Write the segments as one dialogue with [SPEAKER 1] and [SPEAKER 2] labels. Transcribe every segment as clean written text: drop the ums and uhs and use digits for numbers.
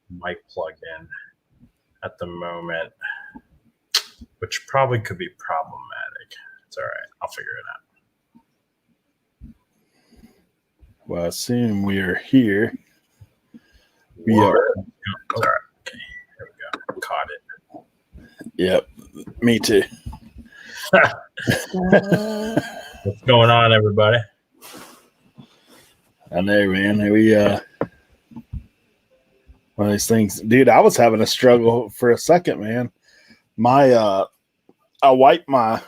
[SPEAKER 1] mic plugged in at the moment, which probably could be problematic. It's all right. I'll figure it out.
[SPEAKER 2] Well, I assume we are here. We
[SPEAKER 1] Whoa.
[SPEAKER 2] are.
[SPEAKER 1] Oh, all right. Okay. Here we go. Caught it.
[SPEAKER 2] Yep. Me too.
[SPEAKER 1] What's going on, everybody?
[SPEAKER 2] I know, man. We one of these things, dude. I was having a struggle for a second, man. I wiped my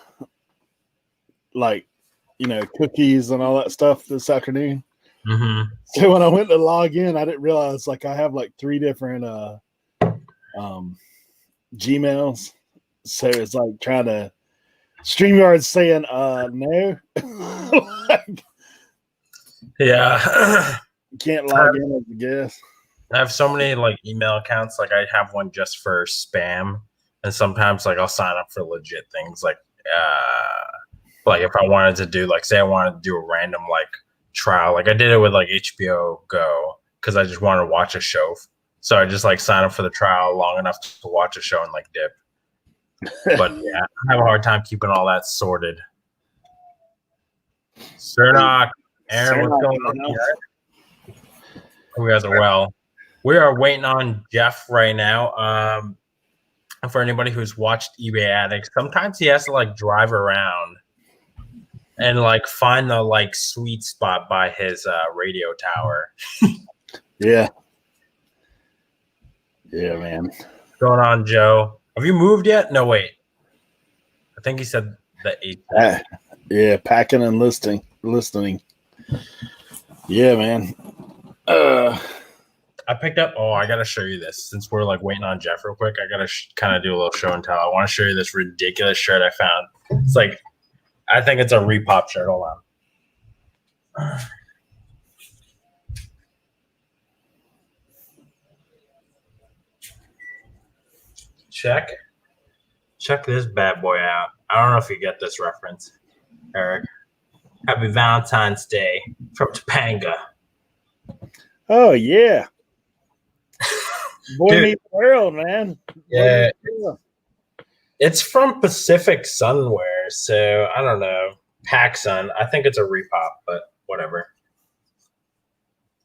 [SPEAKER 2] cookies and all that stuff this afternoon.
[SPEAKER 1] Mm-hmm.
[SPEAKER 2] So when I went to log in, I didn't realize I have 3 different Gmails. So it's like trying to StreamYard saying no.
[SPEAKER 1] Yeah.
[SPEAKER 2] Can't log in as a guest.
[SPEAKER 1] I have so many email accounts. I have one just for spam, and sometimes I'll sign up for legit things like if I wanted to do say I wanted to do a random trial. I did it with HBO Go because I just wanted to watch a show. So I just sign up for the trial long enough to watch a show and dip. But yeah, I have a hard time keeping all that sorted. Cernock, Aaron, what's going on here? You guys are well. We are waiting on Jeff right now. For anybody who's watched eBay Addicts, sometimes he has to drive around and find the sweet spot by his radio tower.
[SPEAKER 2] Yeah. Yeah, man.
[SPEAKER 1] What's going on, Joe? Have you moved yet? No, wait. I think he said the 8th.
[SPEAKER 2] Yeah, packing and listening. Yeah, man.
[SPEAKER 1] I picked up. Oh, I gotta show you this since we're waiting on Jeff real quick. I gotta kind of do a little show and tell. I want to show you this ridiculous shirt I found. It's I think it's a Repop shirt. Hold on. Check this bad boy out. I don't know if you get this reference, Eric. Happy Valentine's Day from Topanga.
[SPEAKER 2] Oh yeah. Boy Meets World, man.
[SPEAKER 1] Yeah. It's from Pacific Sunwear, so I don't know. PacSun. I think it's a Repop, but whatever.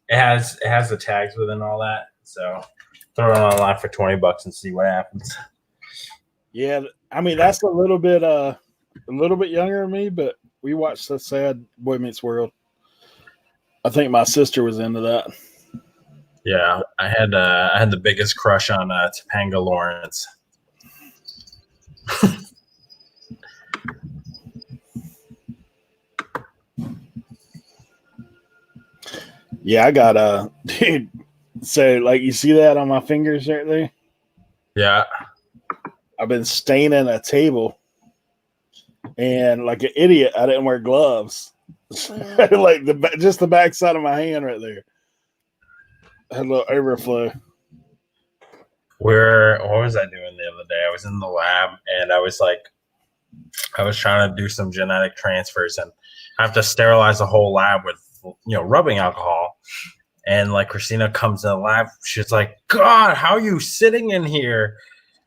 [SPEAKER 1] It has the tags within all that, so throw it online for $20 and see what happens.
[SPEAKER 2] Yeah, I mean that's a little bit younger than me, but we watched the sad Boy Meets World. I think my sister was into that.
[SPEAKER 1] Yeah, I had the biggest crush on Topanga Lawrence.
[SPEAKER 2] Yeah, I got dude. So you see that on my fingers right there?
[SPEAKER 1] Yeah.
[SPEAKER 2] I've been staining a table, and like an idiot, I didn't wear gloves. Just the back side of my hand right there had a little overflow.
[SPEAKER 1] What was I doing the other day? I was in the lab and I was trying to do some genetic transfers, and I have to sterilize the whole lab with rubbing alcohol. And Christina comes in the lab, she's like, "God, how are you sitting in here?"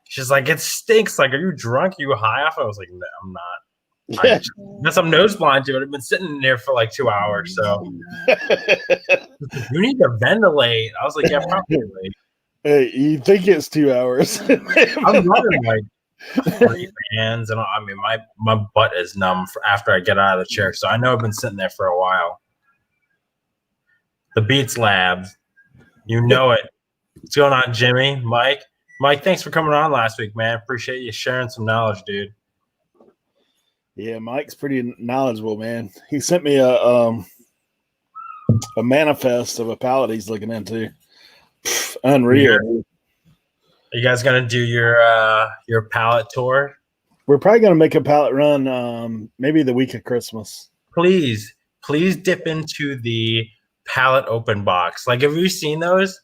[SPEAKER 1] She's like, "It stinks. Are you drunk? Are you high off?" I was like, "No, I'm not. I got some nose blind to it. I've been sitting in there for 2 hours, so you need to ventilate." I was like, "Yeah, probably."
[SPEAKER 2] Hey, you think it's 2 hours?
[SPEAKER 1] I'm running 3 fans, and I mean, my butt is numb after I get out of the chair, so I know I've been sitting there for a while. The Beats Lab, you know it. What's going on, Jimmy? Mike, thanks for coming on last week, man. Appreciate you sharing some knowledge, dude.
[SPEAKER 2] Yeah, Mike's pretty knowledgeable, man. He sent me a manifest of a pallet he's looking into. Unreal.
[SPEAKER 1] Are you guys gonna do your pallet tour?
[SPEAKER 2] We're probably gonna make a pallet run maybe the week of Christmas.
[SPEAKER 1] Please dip into the pallet open box. Have you seen those?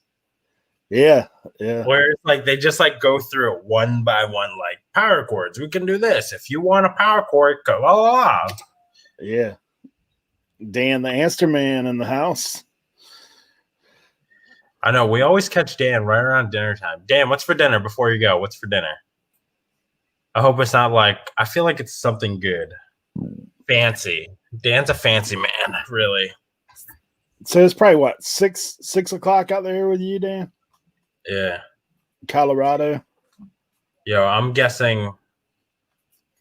[SPEAKER 2] Yeah.
[SPEAKER 1] Where it's they just go through it one by one, power cords. We can do this. If you want a power cord, go blah, blah, blah.
[SPEAKER 2] Yeah. Dan the Answer Man in the house.
[SPEAKER 1] I know we always catch Dan right around dinner time. Dan, what's for dinner before you go? What's for dinner? I hope it's not like, I feel like it's something good. Fancy. Dan's a fancy man, really.
[SPEAKER 2] So it's probably what, 6 o'clock out there with you, Dan?
[SPEAKER 1] Yeah.
[SPEAKER 2] Colorado.
[SPEAKER 1] Yo, I'm guessing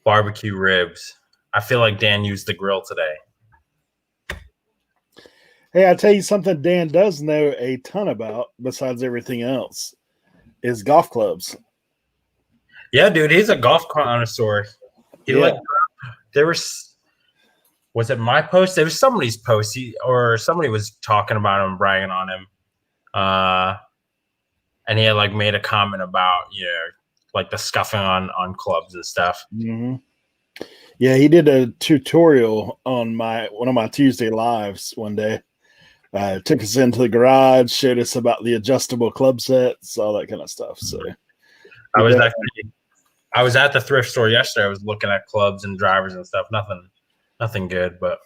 [SPEAKER 1] barbecue ribs. I feel like Dan used the grill today.
[SPEAKER 2] Hey, I'll tell you something Dan does know a ton about, besides everything else, is golf clubs.
[SPEAKER 1] Yeah, dude, he's a golf connoisseur. There was it my post? There was somebody's post, or somebody was talking about him, bragging on him. And he had like made a comment about, like the scuffing on clubs and stuff.
[SPEAKER 2] Mm-hmm. Yeah, he did a tutorial on one of my Tuesday lives one day. Took us into the garage, showed us about the adjustable club sets, all that kind of stuff. So
[SPEAKER 1] I was at the thrift store yesterday. I was looking at clubs and drivers and stuff. Nothing good, but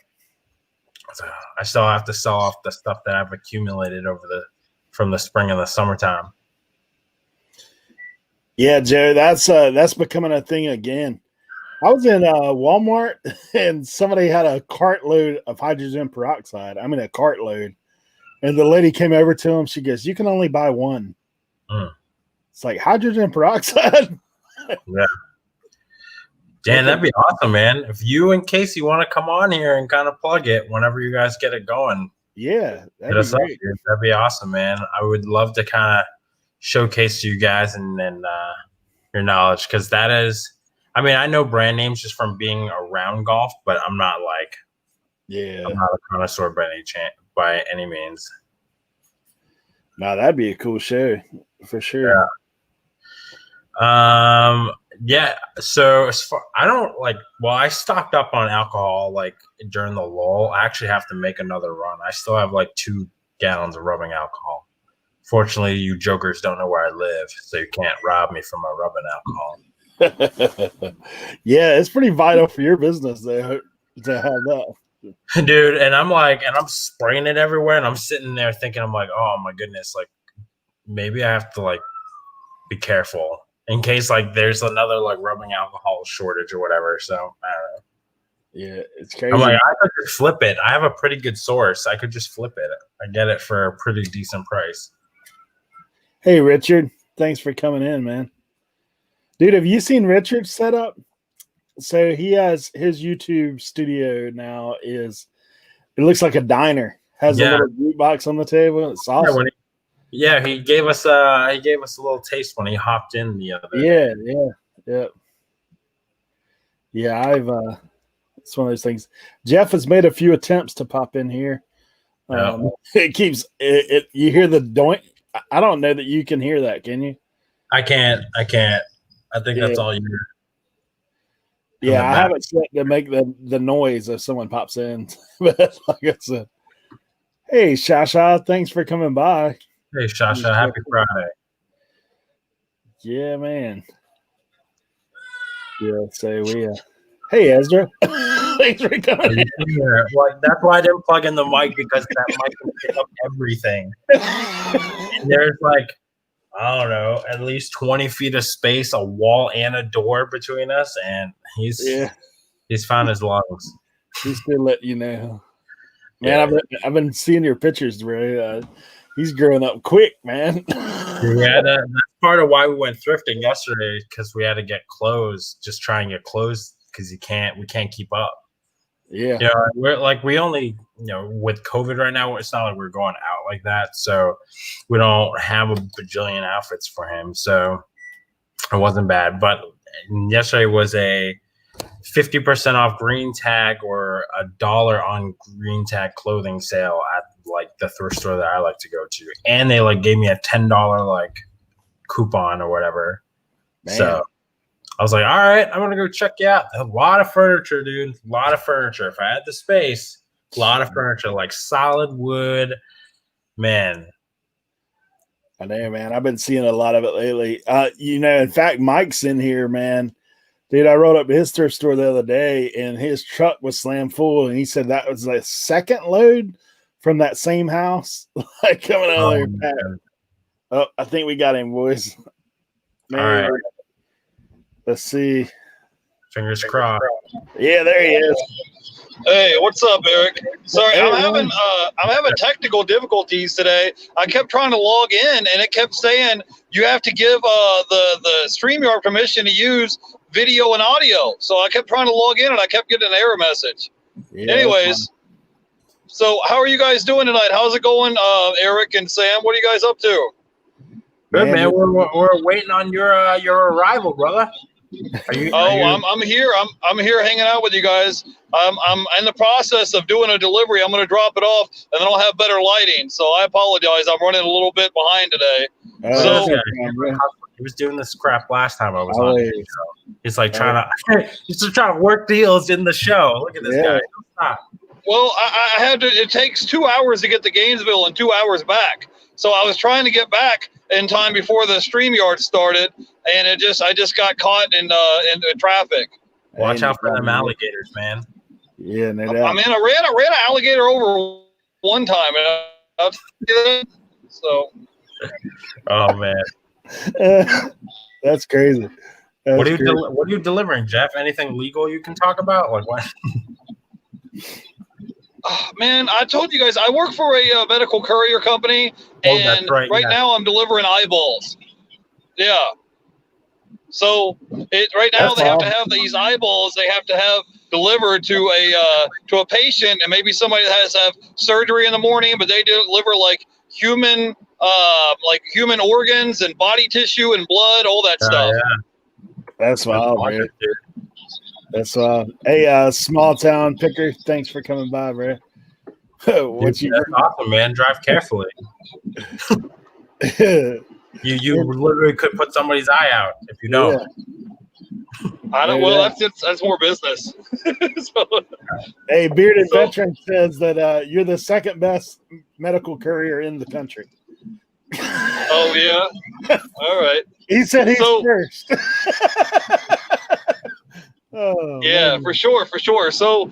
[SPEAKER 1] I still have to sell off the stuff that I've accumulated from the spring and the summertime.
[SPEAKER 2] Yeah, Joe, that's becoming a thing again. I was in Walmart and somebody had a cartload of hydrogen peroxide. I mean, a cartload. And the lady came over to him. She goes, "You can only buy one." It's like hydrogen peroxide.
[SPEAKER 1] Yeah. Dan, that'd be awesome, man. If you and Casey want to come on here and kind of plug it whenever you guys get it going.
[SPEAKER 2] Yeah,
[SPEAKER 1] that'd be great. That'd be awesome, man. I would love to kind of showcase to you guys and your knowledge, because that is, I mean, I know brand names just from being around golf, but I'm not I'm not a connoisseur by any means.
[SPEAKER 2] No, that'd be a cool show for sure.
[SPEAKER 1] Yeah. So I stocked up on alcohol like during the lull. I actually have to make another run. I still have like 2 gallons of rubbing alcohol. Fortunately, you jokers don't know where I live, so you can't rob me from my rubbing alcohol.
[SPEAKER 2] Yeah, it's pretty vital for your business to have that.
[SPEAKER 1] Dude, and I'm spraying it everywhere, and I'm sitting there thinking, I'm like, oh my goodness, like maybe I have to like be careful in case like there's another like rubbing alcohol shortage or whatever. So I don't know.
[SPEAKER 2] Yeah, it's crazy.
[SPEAKER 1] I'm like, I could just flip it. I have a pretty good source. I could just flip it. I get it for a pretty decent price.
[SPEAKER 2] Hey, Richard, thanks for coming in, man. Dude, have you seen Richard's setup? So he has his YouTube studio now it looks like a diner. Has a little jukebox on the table. It's awesome.
[SPEAKER 1] He gave us a little taste when he hopped in the other day.
[SPEAKER 2] Yeah. It's one of those things. Jeff has made a few attempts to pop in here. It keeps it. You hear the doink. I don't know that you can hear that. Can you?
[SPEAKER 1] I can't. I think that's all you hear.
[SPEAKER 2] Yeah, I have it set to make the noise if someone pops in. But like I said, hey, Shasha, thanks for coming by.
[SPEAKER 1] Hey, Shasha, happy Friday.
[SPEAKER 2] Yeah, man. Yeah, so hey, Ezra. Thanks for coming in.
[SPEAKER 1] Like, that's why I didn't plug in the mic, because that mic can pick up everything. And there's like, I don't know, at least 20 feet of space, a wall and a door between us, and he's found his lungs.
[SPEAKER 2] He's still letting you know. Man, I've been seeing your pictures, bro. He's growing up quick, man.
[SPEAKER 1] That's part of why we went thrifting yesterday, because we had to get clothes, just try and get clothes, because we can't keep up.
[SPEAKER 2] Yeah.
[SPEAKER 1] We're like, we only, with COVID right now, it's not like we're going out like that. So we don't have a bajillion outfits for him. So it wasn't bad. But yesterday was a 50% off green tag or $1 on green tag clothing sale at like the thrift store that I like to go to. And they like gave me a $10 like coupon or whatever. Man. So I was like, all right, I'm going to go check you out. A lot of furniture, dude. A lot of furniture. If I had the space, a lot of furniture, like solid wood. Man.
[SPEAKER 2] I know, man. I've been seeing a lot of it lately. In fact, Mike's in here, man. Dude, I rode up to his thrift store the other day, and his truck was slammed full, and he said that was the second load from that same house, like coming out
[SPEAKER 1] Oh,
[SPEAKER 2] of there.
[SPEAKER 1] man.
[SPEAKER 2] Oh, I think we got him, boys. Man,
[SPEAKER 1] All right.
[SPEAKER 2] let's see.
[SPEAKER 1] Fingers crossed.
[SPEAKER 2] Yeah, there he is.
[SPEAKER 3] Hey, what's up, Eric? Sorry,
[SPEAKER 2] Hey,
[SPEAKER 3] I'm having technical difficulties today. I kept trying to log in, and it kept saying you have to give the StreamYard permission to use video and audio. So I kept trying to log in, and I kept getting an error message.
[SPEAKER 2] Yeah,
[SPEAKER 3] Anyways, so how are you guys doing tonight? How's it going, Eric and Sam? What are you guys up to?
[SPEAKER 1] Good, man. We're waiting on your arrival, brother.
[SPEAKER 3] I'm here. I'm here hanging out with you guys. I'm in the process of doing a delivery. I'm going to drop it off, and then I'll have better lighting. So I apologize. I'm running a little bit behind today.
[SPEAKER 1] He was doing this crap last time I was on the show. He's like trying to work deals in the show. Look at this guy. Stop.
[SPEAKER 3] Well, I had to. It takes 2 hours to get to Gainesville and 2 hours back. So I was trying to get back in time before the StreamYard started, and I just got caught in traffic.
[SPEAKER 1] Watch out for them alligators, man.
[SPEAKER 2] Yeah, no doubt.
[SPEAKER 3] I mean, I ran an alligator over one time, and so.
[SPEAKER 1] Oh man,
[SPEAKER 2] that's crazy.
[SPEAKER 1] What are you delivering, Jeff? Anything legal you can talk about? Like what?
[SPEAKER 3] Man, I told you guys I work for a medical courier company, and right now I'm delivering eyeballs. Yeah. So right now they have to have these eyeballs. They have to have delivered to a patient, and maybe somebody that has to have surgery in the morning, but they deliver like human organs and body tissue and blood, all that stuff.
[SPEAKER 2] Yeah. That's wild, man. That's wild. Hey, small town picker, thanks for coming by, bro.
[SPEAKER 1] That's awesome, man. Drive carefully. You literally could put somebody's eye out if you don't.
[SPEAKER 3] Yeah. I don't. Well, that's more business. So.
[SPEAKER 2] Hey, Bearded Veteran says that you're the second best medical courier in the country.
[SPEAKER 3] Oh yeah. All right.
[SPEAKER 2] He said he's first.
[SPEAKER 3] Oh, yeah, man. for sure. So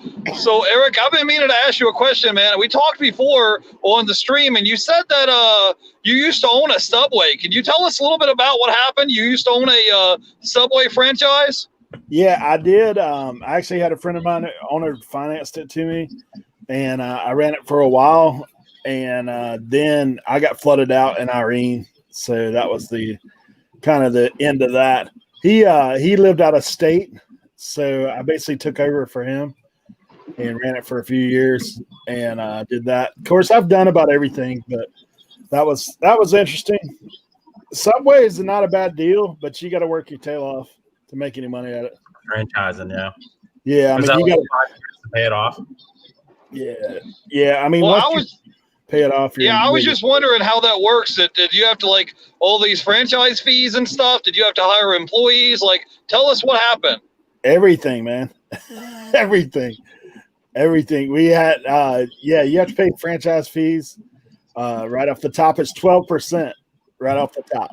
[SPEAKER 3] Eric, I've been meaning to ask you a question, man. We talked before on the stream, and you said that you used to own a Subway. Can you tell us a little bit about what happened? You used to own a Subway franchise?
[SPEAKER 2] Yeah, I did. I actually had a friend of mine, owner, financed it to me, and I ran it for a while, and then I got flooded out in Irene, so that was the kind of the end of that. He lived out of state. So I basically took over for him and ran it for a few years and did that. Of course, I've done about everything, but that was interesting. Subway is not a bad deal, but you got to work your tail off to make any money at it.
[SPEAKER 1] Franchising, yeah.
[SPEAKER 2] Yeah, I mean, you got
[SPEAKER 1] to pay it off.
[SPEAKER 2] Yeah. I mean, pay it off.
[SPEAKER 3] I was just wondering how that works. Did you have to like all these franchise fees and stuff? Did you have to hire employees? Like, tell us what happened.
[SPEAKER 2] Everything, man. Everything. We had, you have to pay franchise fees right off the top. It's 12% right off the top.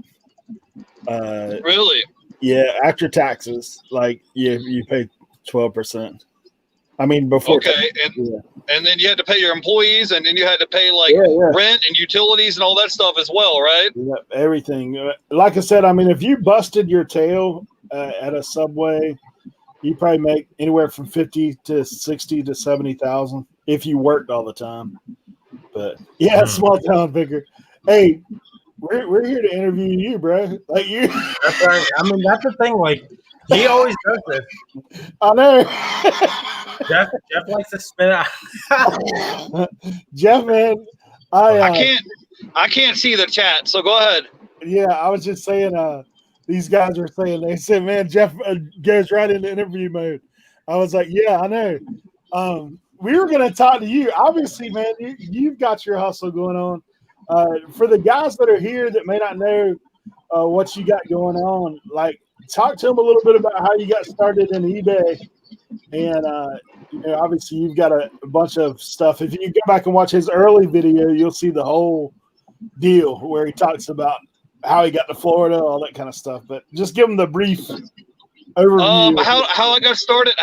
[SPEAKER 3] Really?
[SPEAKER 2] Yeah, after taxes, like you pay 12%. I mean, before.
[SPEAKER 3] Okay, and then you had to pay your employees, and then you had to pay rent and utilities and all that stuff as well, right?
[SPEAKER 2] Yeah, everything. Like I said, I mean, if you busted your tail at a Subway, you probably make anywhere from 50 to 60 to 70,000 if you worked all the time. But yeah, small town picker. Hey, we're here to interview you, bro. Like you.
[SPEAKER 1] That's right. I mean, that's the thing. Like he always does this.
[SPEAKER 2] I know.
[SPEAKER 1] Jeff likes to spin out.
[SPEAKER 2] Jeff, man,
[SPEAKER 3] I can't see the chat. So go ahead.
[SPEAKER 2] Yeah, I was just saying. These guys were saying, they said, man, Jeff goes right into interview mode. I was like, yeah, I know. We were going to talk to you. Obviously, man, you've got your hustle going on. For the guys that are here that may not know what you got going on, like talk to them a little bit about how you got started in eBay. And, obviously you've got a bunch of stuff. If you go back and watch his early video, you'll see the whole deal where he talks about how he got to Florida, all that kind of stuff. But just give them the brief overview.
[SPEAKER 3] How I got started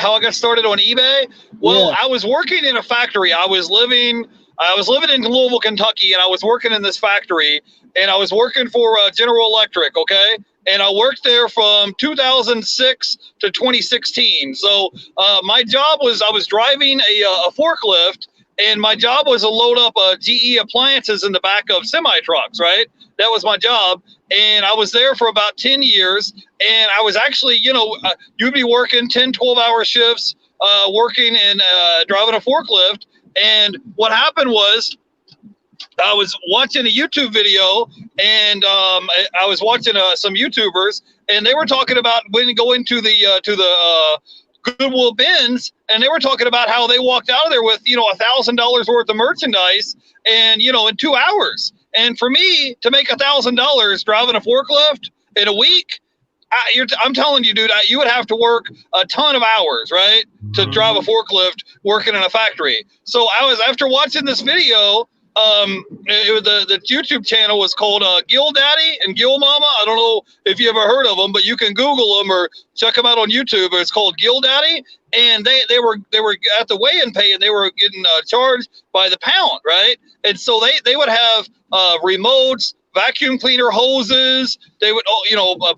[SPEAKER 3] on eBay? Well, yeah. I was working in a factory. I was living I was living in Louisville, Kentucky, and I was working in this factory, and I was working for General Electric, okay? And I worked there from 2006 to 2016. So my job was I was driving a forklift, and my job was to load up GE appliances in the back of semi-trucks, right? That was my job. And I was there for about 10 years. And I was actually, you'd be working 10, 12-hour shifts, working and driving a forklift. And what happened was I was watching a YouTube video, and I was watching some YouTubers, and they were talking about when you go into the Goodwill bins, and they were talking about how they walked out of there with $1,000 worth of merchandise, and in 2 hours. And for me to make $1,000 driving a forklift in a week, I'm telling you, dude, you would have to work a ton of hours, right, to drive a forklift working in a factory. So I was, after watching this video, the YouTube channel was called Gill Daddy and Gill Mama. I don't know if you ever heard of them, but you can Google them or check them out on YouTube. It's called Gill Daddy, and they were at the weigh-in pay, and they were getting charged by the pound, right? And so they would have remotes, vacuum cleaner hoses, they would,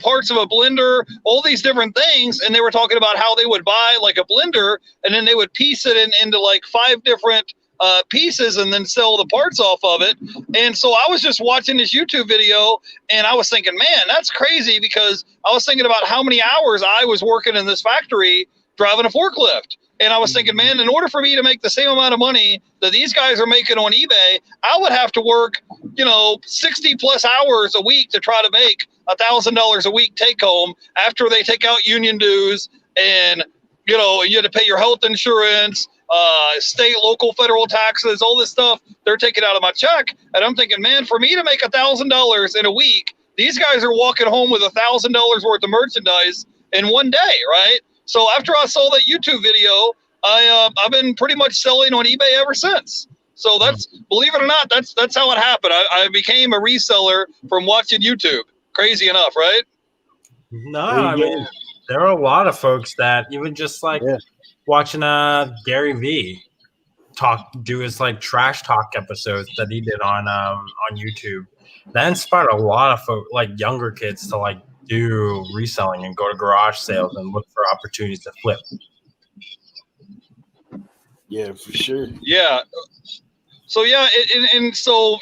[SPEAKER 3] parts of a blender, all these different things. And they were talking about how they would buy like a blender, and then they would piece it into like 5 different pieces and then sell the parts off of it. And so I was just watching this YouTube video, and I was thinking, man, that's crazy, because I was thinking about how many hours I was working in this factory driving a forklift. And I was thinking, man, in order for me to make the same amount of money that these guys are making on eBay, I would have to work, 60 plus hours a week to try to make $1,000 a week take home after they take out union dues, and, you had to pay your health insurance, state, local, federal taxes, all this stuff they're taking out of my check. And I'm thinking, man, for me to make $1,000 in a week, these guys are walking home with $1,000 worth of merchandise in one day, right? So after I saw that YouTube video, I've been pretty much selling on eBay ever since. So that's, believe it or not, that's how it happened. I became a reseller from watching YouTube. Crazy enough, right?
[SPEAKER 1] No, I mean, there are a lot of folks that even just watching Gary V do his like trash talk episodes that he did on YouTube. That inspired a lot of folks, like younger kids, to like do reselling and go to garage sales and look for opportunities to flip.
[SPEAKER 2] Yeah, for sure.
[SPEAKER 3] Yeah. So yeah, and so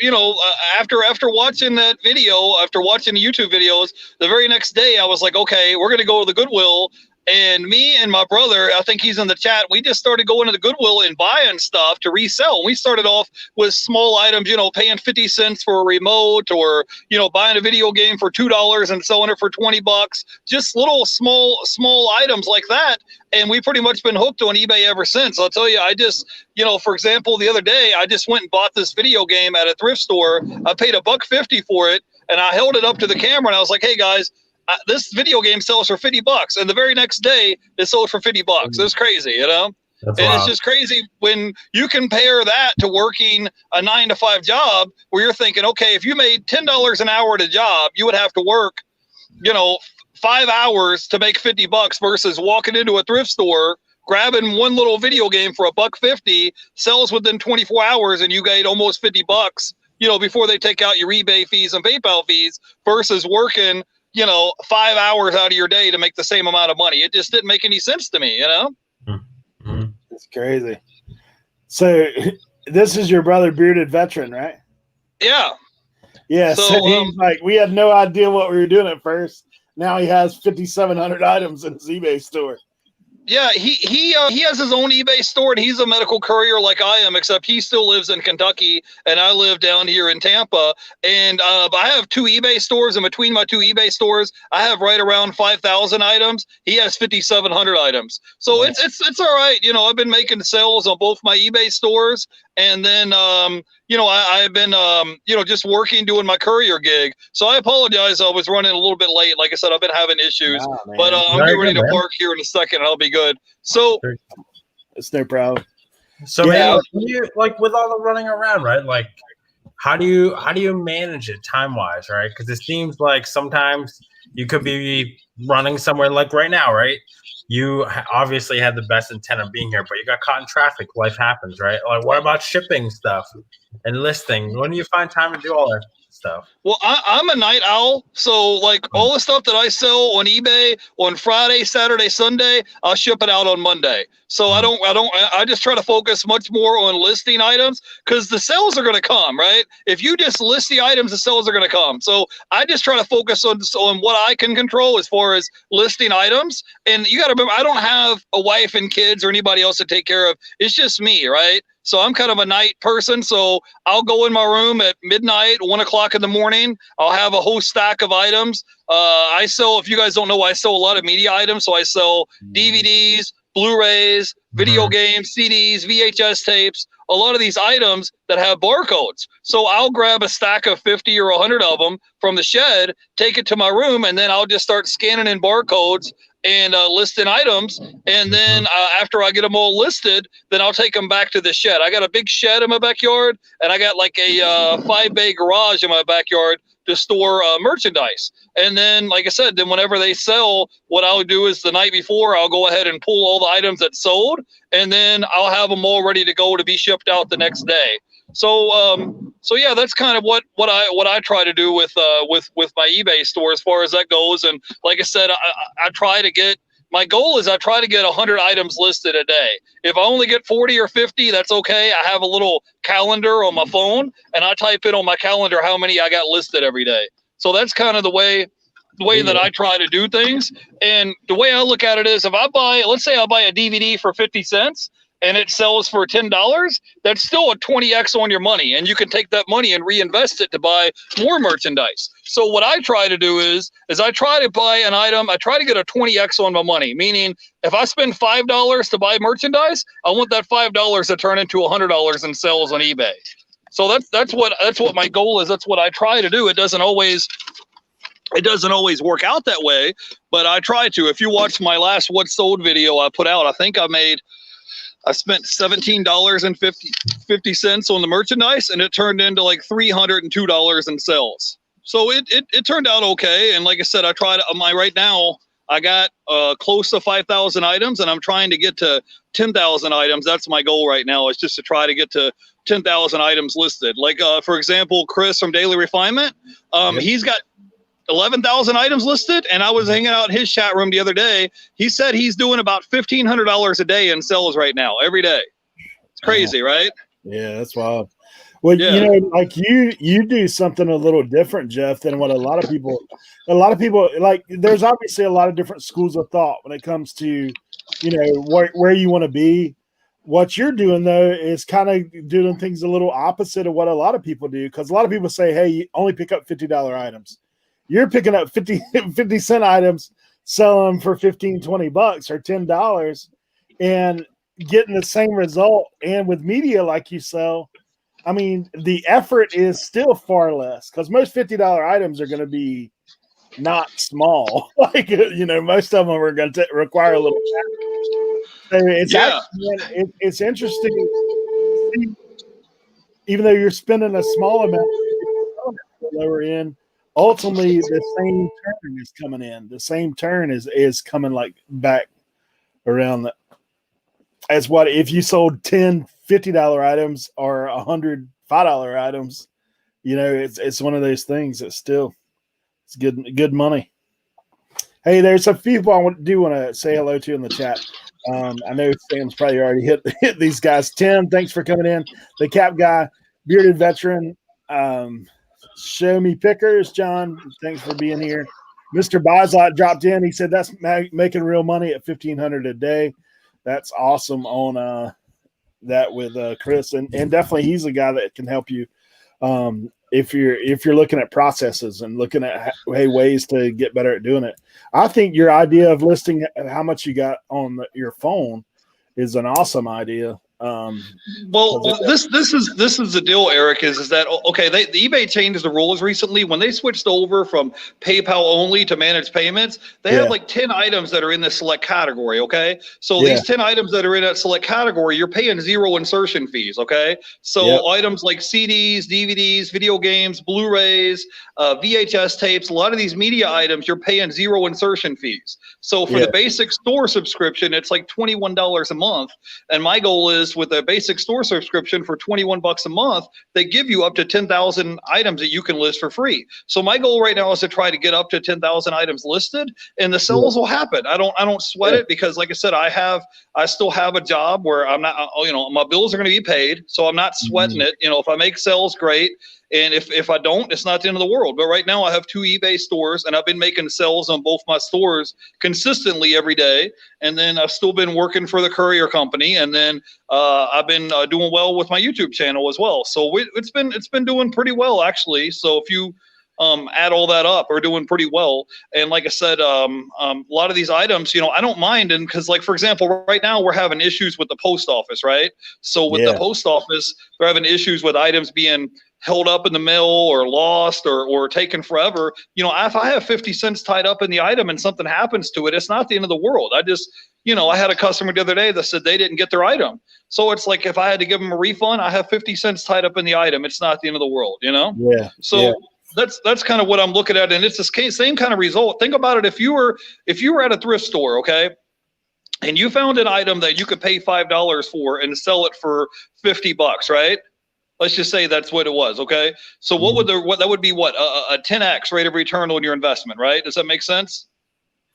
[SPEAKER 3] after watching that video, after watching the YouTube videos, the very next day I was like, okay, we're gonna go to the Goodwill. And me and my brother, I think he's in the chat, we just started going to the Goodwill and buying stuff to resell. We started off with small items, paying 50 cents for a remote, or, buying a video game for $2 and selling it for $20, just little small items like that. And we pretty much been hooked on eBay ever since. I'll tell you, I just, for example, the other day, I just went and bought this video game at a thrift store. I paid $1.50 for it, and I held it up to the camera, and I was like, hey guys, this video game sells for $50, and the very next day it sold for $50. It was crazy, and it's just crazy when you compare that to working a 9-to-5 job, where you're thinking, okay, if you made $10 an hour at a job, you would have to work, 5 hours to make $50 versus walking into a thrift store, grabbing one little video game for $1.50, sells within 24 hours, and you get almost $50, before they take out your eBay fees and PayPal fees, versus working 5 hours out of your day to make the same amount of money. It just didn't make any sense to me,
[SPEAKER 2] Mm-hmm. It's crazy. So this is your brother, Bearded Veteran, right?
[SPEAKER 3] Yeah.
[SPEAKER 2] Yeah. So he's like, we had no idea what we were doing at first. Now he has 5,700 items in his eBay store.
[SPEAKER 3] Yeah, he has his own eBay store, and he's a medical courier like I am, except he still lives in Kentucky, and I live down here in Tampa. And I have 2 eBay stores, and between my 2 eBay stores, I have right around 5,000 items. He has 5,700 items. So it's all right. I've been making sales on both my eBay stores, and then I've been just working, doing my courier gig. So I apologize, I was running a little bit late. Like I said, I've been having issues, but I'm getting ready to park here in a second, and I'll be good. So
[SPEAKER 2] it's no problem.
[SPEAKER 1] So man, you, like with all the running around, right? Like how do you manage it time-wise, right? Because it seems like sometimes You could be running somewhere like right now, right? You obviously had the best intent of being here, but you got caught in traffic. Life happens, right? Like, what about shipping stuff and listing? When do you find time to do all that stuff?
[SPEAKER 3] Well, I'm a night owl, so like all the stuff that I sell on eBay on Friday, Saturday, Sunday, I'll ship it out on Monday. So I just try to focus much more on listing items because the sales are going to come, right? If you just list the items, the sales are going to come. So I just try to focus on what I can control as far as listing items. And you got to remember, I don't have a wife and kids or anybody else to take care of. It's just me, right? So I'm kind of a night person. So I'll go in my room at midnight, 1 o'clock in the morning. I'll have a whole stack of items. I sell, if you guys don't know, I sell a lot of media items. So I sell DVDs, Blu-rays, video games, CDs, VHS tapes, a lot of these items that have barcodes. So I'll grab a stack of 50 or 100 of them from the shed, take it to my room, and then I'll just start scanning in barcodes and listing items. And then after I get them all listed, then I'll take them back to the shed. I got a big shed in my backyard, and I got like a 5-bay garage in my backyard to store merchandise. And then, like I said, then whenever they sell, what I'll do is the night before, I'll go ahead and pull all the items that sold, and then I'll have them all ready to go to be shipped out the next day. So yeah, that's kind of what I try to do with my eBay store as far as that goes. And like I said, I try to get, my goal is I try to get 100 items listed a day. If I only get 40 or 50, that's okay. I have a little calendar on my phone, and I type in on my calendar how many I got listed every day. So that's kind of the way that I try to do things. And the way I look at it is, if I buy, let's say I buy a DVD for 50 cents and it sells for $10, that's still a 20x on your money. And you can take that money and reinvest it to buy more merchandise. So what I try to do is I try to buy an item, I try to get a 20x on my money, meaning if I spend $5 to buy merchandise, I want that $5 to turn into $100 in sales on eBay. So that's what my goal is. That's what I try to do. It doesn't always work out that way, but I try to. If you watch my last What Sold video I put out, I think I spent $17.50 on the merchandise, and it turned into like $302 in sales. So it turned out okay. And like I said, right now I got close to 5,000 items, and I'm trying to get to 10,000 items. That's my goal right now, is just to try to get to 10,000 items listed. Like, for example, Chris from Daily Refinement, he's got 11,000 items listed, and I was hanging out in his chat room the other day. He said he's doing about $1,500 a day in sales right now, every day. It's crazy, right?
[SPEAKER 2] Yeah, that's wild. Well, you know, like you do something a little different, Jeff, than what a lot of people like. There's obviously a lot of different schools of thought when it comes to, you know, where you want to be. What you're doing, though, is kind of doing things a little opposite of what a lot of people do, because a lot of people say, hey, you only pick up $50 items. You're picking up 50 cent items, selling them for $15, $20 or $10, and getting the same result. And with media like you sell, I mean, the effort is still far less, because most $50 items are going to be not small. Like, you know, most of them are going to require a little. So it's interesting. Even though you're spending a small amount lower end, ultimately the same turn is coming in. The same turn is coming like back around as what if you sold 10 $50 items or 100 $5 items. You know, it's one of those things that still it's good money. Hey, there's a few people I do want to say hello to in the chat. I know Sam's probably already hit these guys. Tim, thanks for coming in. The Cap Guy, Bearded Veteran, Show Me Pickers, John, thanks for being here. Mr. Bizot dropped in. He said that's making real money at $1,500 a day. That's awesome on that with Chris, and definitely he's a guy that can help you if you're looking at processes and looking at ways to get better at doing it. I think your idea of listing how much you got on your phone is an awesome idea.
[SPEAKER 3] Well, this is the deal, Eric. Is that okay? The eBay changed the rules recently when they switched over from PayPal only to managed payments. They have like 10 items that are in the select category. Okay, so these 10 items that are in that select category, you're paying 0 insertion fees. Okay, so items like CDs, DVDs, video games, Blu-rays, VHS tapes, a lot of these media items, you're paying 0 insertion fees. So for the basic store subscription, it's like $21 a month, and my goal is with a basic store subscription for $21 a month, they give you up to 10,000 items that you can list for free. So my goal right now is to try to get up to 10,000 items listed, and the sales will happen. I don't sweat it because, like I said, I still have a job where I'm not, my bills are going to be paid, so I'm not sweating it. If I make sales, great. And if I don't, it's not the end of the world. But right now I have 2 eBay stores, and I've been making sales on both my stores consistently every day. And then I've still been working for the Courier company. And then I've been doing well with my YouTube channel as well. So it's been doing pretty well, actually. So if you add all that up, we're doing pretty well. And like I said, a lot of these items, I don't mind. And because, like, for example, right now we're having issues with the post office, right? So with the post office, they're having issues with items being held up in the mail or lost or taken forever. If I have 50 cents tied up in the item and something happens to it, it's not the end of the world. I had a customer the other day that said they didn't get their item. So it's like, if I had to give them a refund, I have 50 cents tied up in the item. It's not the end of the world,
[SPEAKER 2] Yeah.
[SPEAKER 3] So that's kind of what I'm looking at. And it's the same kind of result. Think about it. If you were at a thrift store, okay, and you found an item that you could pay $5 for and sell it for $50, right? Let's just say that's what it was, okay? So that would be what? A 10x rate of return on your investment, right? Does that make sense?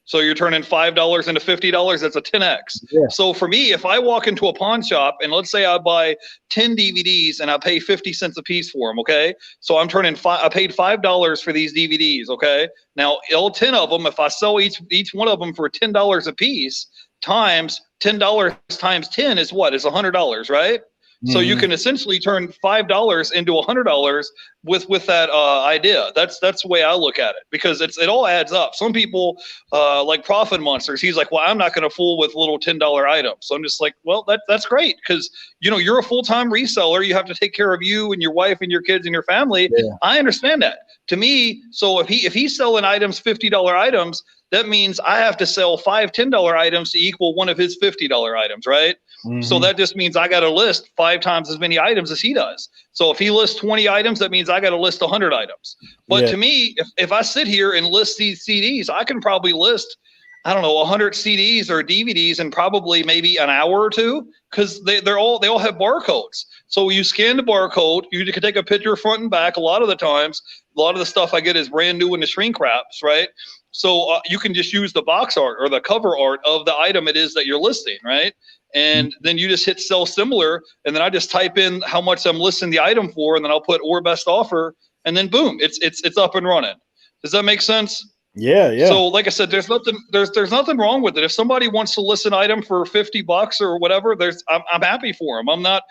[SPEAKER 3] So you're turning $5 into $50, that's a 10x. Yeah. So for me, if I walk into a pawn shop and let's say I buy 10 DVDs and I pay 50 cents a piece for them, okay? So I paid $5 for these DVDs, okay? Now, all 10 of them, if I sell each one of them for $10 a piece, times $10 times 10 is what? Is $100, right? So you can essentially turn $5 into $100 with that idea. That's the way I look at it, because it all adds up. Some people like Profit Monsters. He's like, well, I'm not going to fool with little $10 items. So I'm just like, well, that's great, because you're a full-time reseller. You have to take care of you and your wife and your kids and your family. Yeah. I understand that. To me, so if he's selling items, $50 items, that means I have to sell 5 $10 items to equal one of his $50 items, right? Mm-hmm. So that just means I got to list 5 times as many items as he does. So if he lists 20 items, that means I got to list 100 items. But to me, if I sit here and list these CDs, I can probably list, 100 CDs or DVDs in probably maybe an hour or two, because they all have barcodes. So you scan the barcode, you can take a picture front and back. A lot of the times, a lot of the stuff I get is brand new in the shrink wraps, right? So you can just use the box art or the cover art of the item it is that you're listing, right? And then you just hit sell similar, and then I just type in how much I'm listing the item for, and then I'll put or best offer, and then boom, it's up and running. Does that make sense?
[SPEAKER 2] Yeah.
[SPEAKER 3] So like I said, there's nothing wrong with it. If somebody wants to list an item for $50 or whatever, I'm happy for them. I'm not,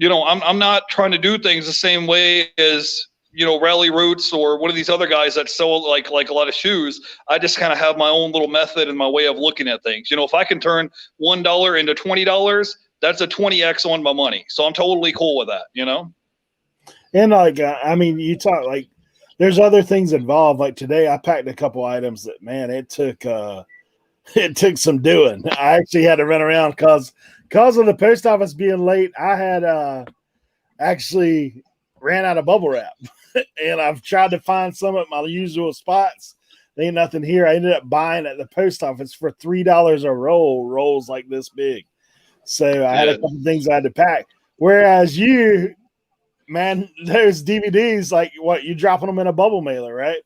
[SPEAKER 3] I'm not trying to do things the same way as Rally Roots or one of these other guys that sell like a lot of shoes. I just kind of have my own little method and my way of looking at things. If I can turn $1 into $20, that's a 20x on my money. So I'm totally cool with that,
[SPEAKER 2] And you talk like there's other things involved. Like today, I packed a couple items that, man, it took some doing. I actually had to run around because of the post office being late. I had actually ran out of bubble wrap. And I've tried to find some at my usual spots. There ain't nothing here. I ended up buying at the post office for $3 a roll, rolls like this big. So I had a couple things I had to pack. Whereas you, man, those DVDs, like what, you dropping them in a bubble mailer, right?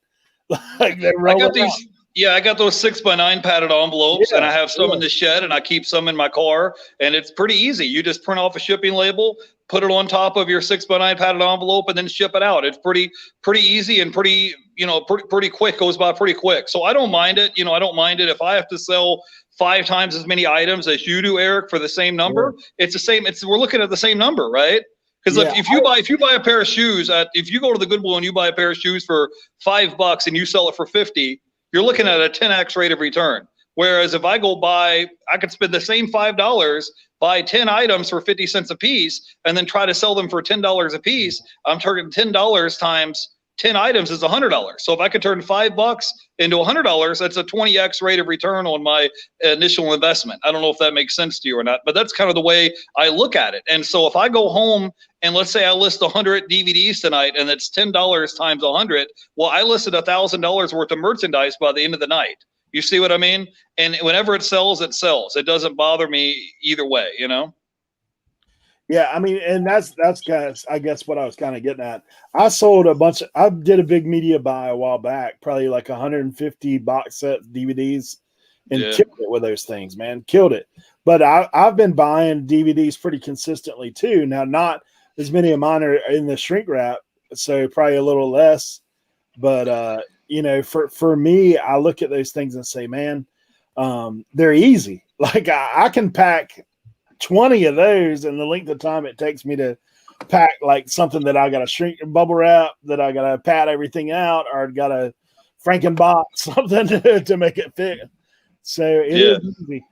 [SPEAKER 2] Like they roll.
[SPEAKER 3] I got those 6x9 padded envelopes, and I have some in the shed, and I keep some in my car, and it's pretty easy. You just print off a shipping label, put it on top of your 6x9 padded envelope, and then ship it out. It's pretty easy and pretty quick, goes by pretty quick. So I don't mind it. I don't mind it if I have to sell 5 times as many items as you do, Eric, for the same number. It's the same. We're looking at the same number, right? Because if you buy a pair of shoes if you go to the Goodwill and you buy a pair of shoes for $5 and you sell it for $50, you're looking at a 10x rate of return. Whereas if I go I could spend the same $5, buy 10 items for 50 cents a piece and then try to sell them for $10 a piece, I'm targeting $10 times 10 items is $100. So if I could turn $5 into $100, that's a 20x rate of return on my initial investment. I don't know if that makes sense to you or not, but that's kind of the way I look at it. And so if I go home and let's say I list 100 DVDs tonight and it's $10 times 100, well, I listed $1,000 worth of merchandise by the end of the night. You see what I mean? And whenever it sells, it sells. It doesn't bother me either way, you know?
[SPEAKER 2] Yeah, I mean, and that's kind of, I guess, what I was kind of getting at. I sold I did a big media buy a while back, probably like 150 box set DVDs, and killed it with those things, man. Killed it. But I've been buying DVDs pretty consistently too. Now, not as many of mine are in the shrink wrap, so probably a little less. But you know, for me, I look at those things and say, man, they're easy. Like I can pack 20 of those in the length of time it takes me to pack like something that I got to shrink bubble wrap, that I got to pat everything out, or got to Frankenbox something to make it fit. So it is easy.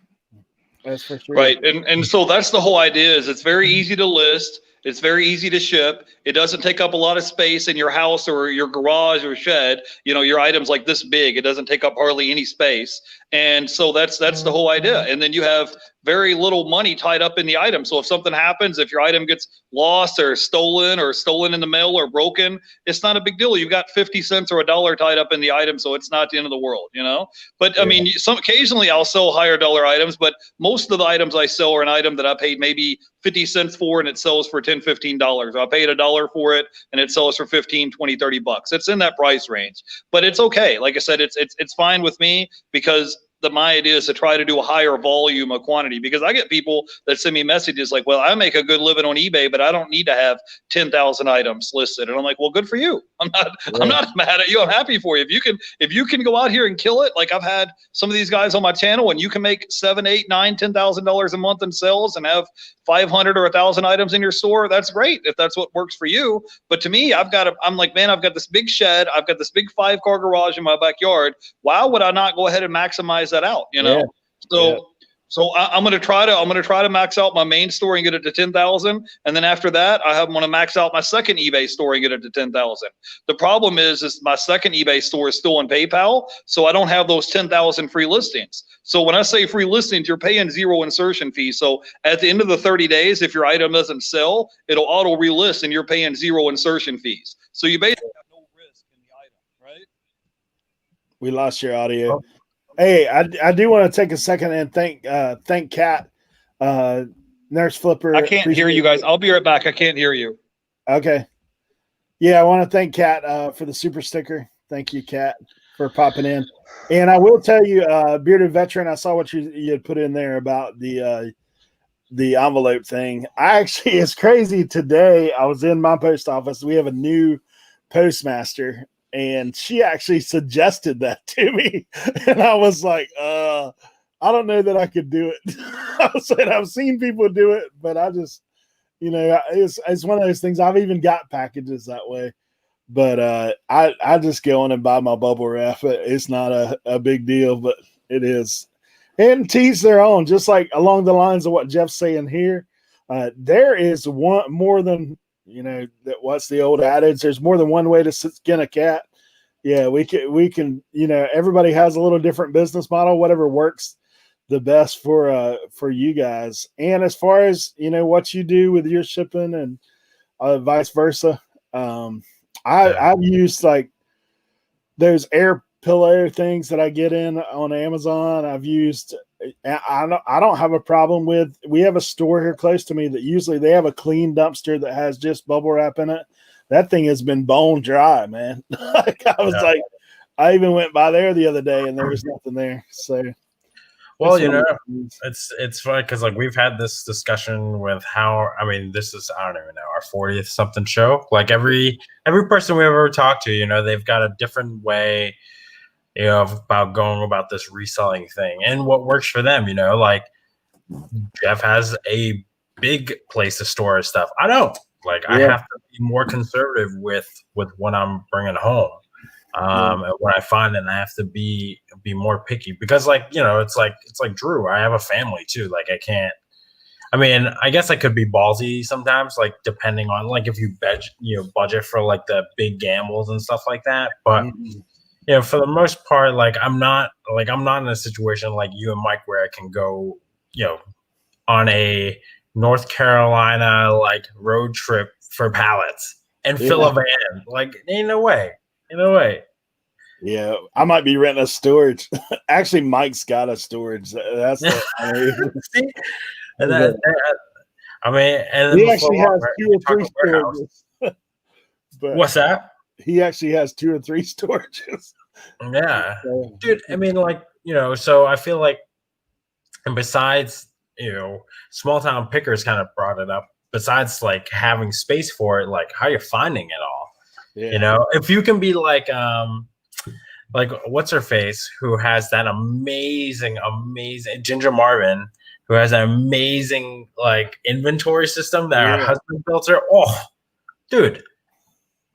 [SPEAKER 2] That's for sure.
[SPEAKER 3] Right. And so that's the whole idea is it's very easy to list. It's very easy to ship. It doesn't take up a lot of space in your house or your garage or shed. You know, your item's like this big. It doesn't take up hardly any space. And so that's the whole idea. And then you have very little money tied up in the item. So if something happens, if your item gets lost or stolen in the mail or broken, it's not a big deal. You've got 50 cents or $1 tied up in the item, so it's not the end of the world, you know? But I mean, occasionally I'll sell higher dollar items, but most of the items I sell are an item that I paid maybe 50 cents for and it sells for $10, $15. I paid $1 for it and it sells for 15, 20, 30 bucks. It's in that price range, but it's okay. Like I said, it's fine with me because my idea is to try to do a higher volume of quantity, because I get people that send me messages like, well, I make a good living on eBay, but I don't need to have 10,000 items listed. And I'm like, well, good for you. I'm not mad at you. I'm happy for you. If you can go out here and kill it, like I've had some of these guys on my channel, and you can make $7, $8, $9, $10,000 a month in sales and have 500 or 1,000 items in your store, that's great if that's what works for you. But to me, I'm like, man, I've got this big shed, I've got this big 5-car garage in my backyard. Why would I not go ahead and maximize that out? You know, so I'm gonna try to max out my main store and get it to 10,000, and then after that, I'm gonna max out my second eBay store and get it to 10,000. The problem is my second eBay store is still on PayPal, so I don't have those 10,000 free listings. So when I say free listings, you're paying 0 insertion fee. So at the end of the 30 days, if your item doesn't sell, it'll auto relist, and you're paying 0 insertion fees. So you basically have no risk in the item, right?
[SPEAKER 2] We lost your audio. Hey, I do want to take a second and thank Kat, Nurse Flipper.
[SPEAKER 3] I can't hear you guys. I'll be right back. I can't hear you.
[SPEAKER 2] Okay. Yeah, I want to thank Kat for the super sticker. Thank you, Kat, for popping in. And I will tell you, Bearded Veteran, I saw what you had put in there about the envelope thing. It's crazy. Today, I was in my post office. We have a new postmaster, and she actually suggested that to me. And I was like, I don't know that I could do it. I said, I've seen people do it, but I just, you know, it's one of those things. I've even got packages that way. But I just go in and buy my bubble wrap. It's not a big deal, but it is. And teach their own, just like along the lines of what Jeff's saying here. There is one more than, you know, what's the old adage? There's more than one way to skin a cat. Yeah, we can, you know, everybody has a little different business model, whatever works the best for you guys. And as far as, you know, what you do with your shipping and vice versa, I've used like those air pillow things that I get in on Amazon. I've used, I don't have a problem with, we have a store here close to me that usually they have a clean dumpster that has just bubble wrap in it. That thing has been bone dry, man. Like I even went by there the other day and there was nothing there. So,
[SPEAKER 1] well, you know, it's funny because like we've had this discussion with this is, I don't even know, our 40th something show. Like every person we ever talked to, you know, they've got a different way, you know, about going about this reselling thing and what works for them. You know, like Jeff has a big place to store his stuff. I don't. Like I have to be more conservative with what I'm bringing home. And when I find that I have to be more picky because, like, you know, it's like Drew. I have a family too. Like I I mean, I guess I could be ballsy sometimes, like depending on like if you budget for like the big gambles and stuff like that. But for the most part, like I'm not in a situation like you and Mike where I can go, on a North Carolina like road trip for pallets and fill a van. Like, ain't no way.
[SPEAKER 2] Yeah, I might be renting a storage. Actually, Mike's got a storage. That's
[SPEAKER 1] See? And
[SPEAKER 2] he actually has 2 or 3 storages.
[SPEAKER 1] But what's that?
[SPEAKER 2] He actually has 2 or 3 storages.
[SPEAKER 1] Yeah, dude. I mean, like, so I feel like, and besides, small town pickers kind of brought it up. Besides, like having space for it, like how you're finding it all. Yeah. If you can be like what's her face, who has that amazing Ginger Marvin, who has an amazing like inventory system that her husband built her. Oh, dude,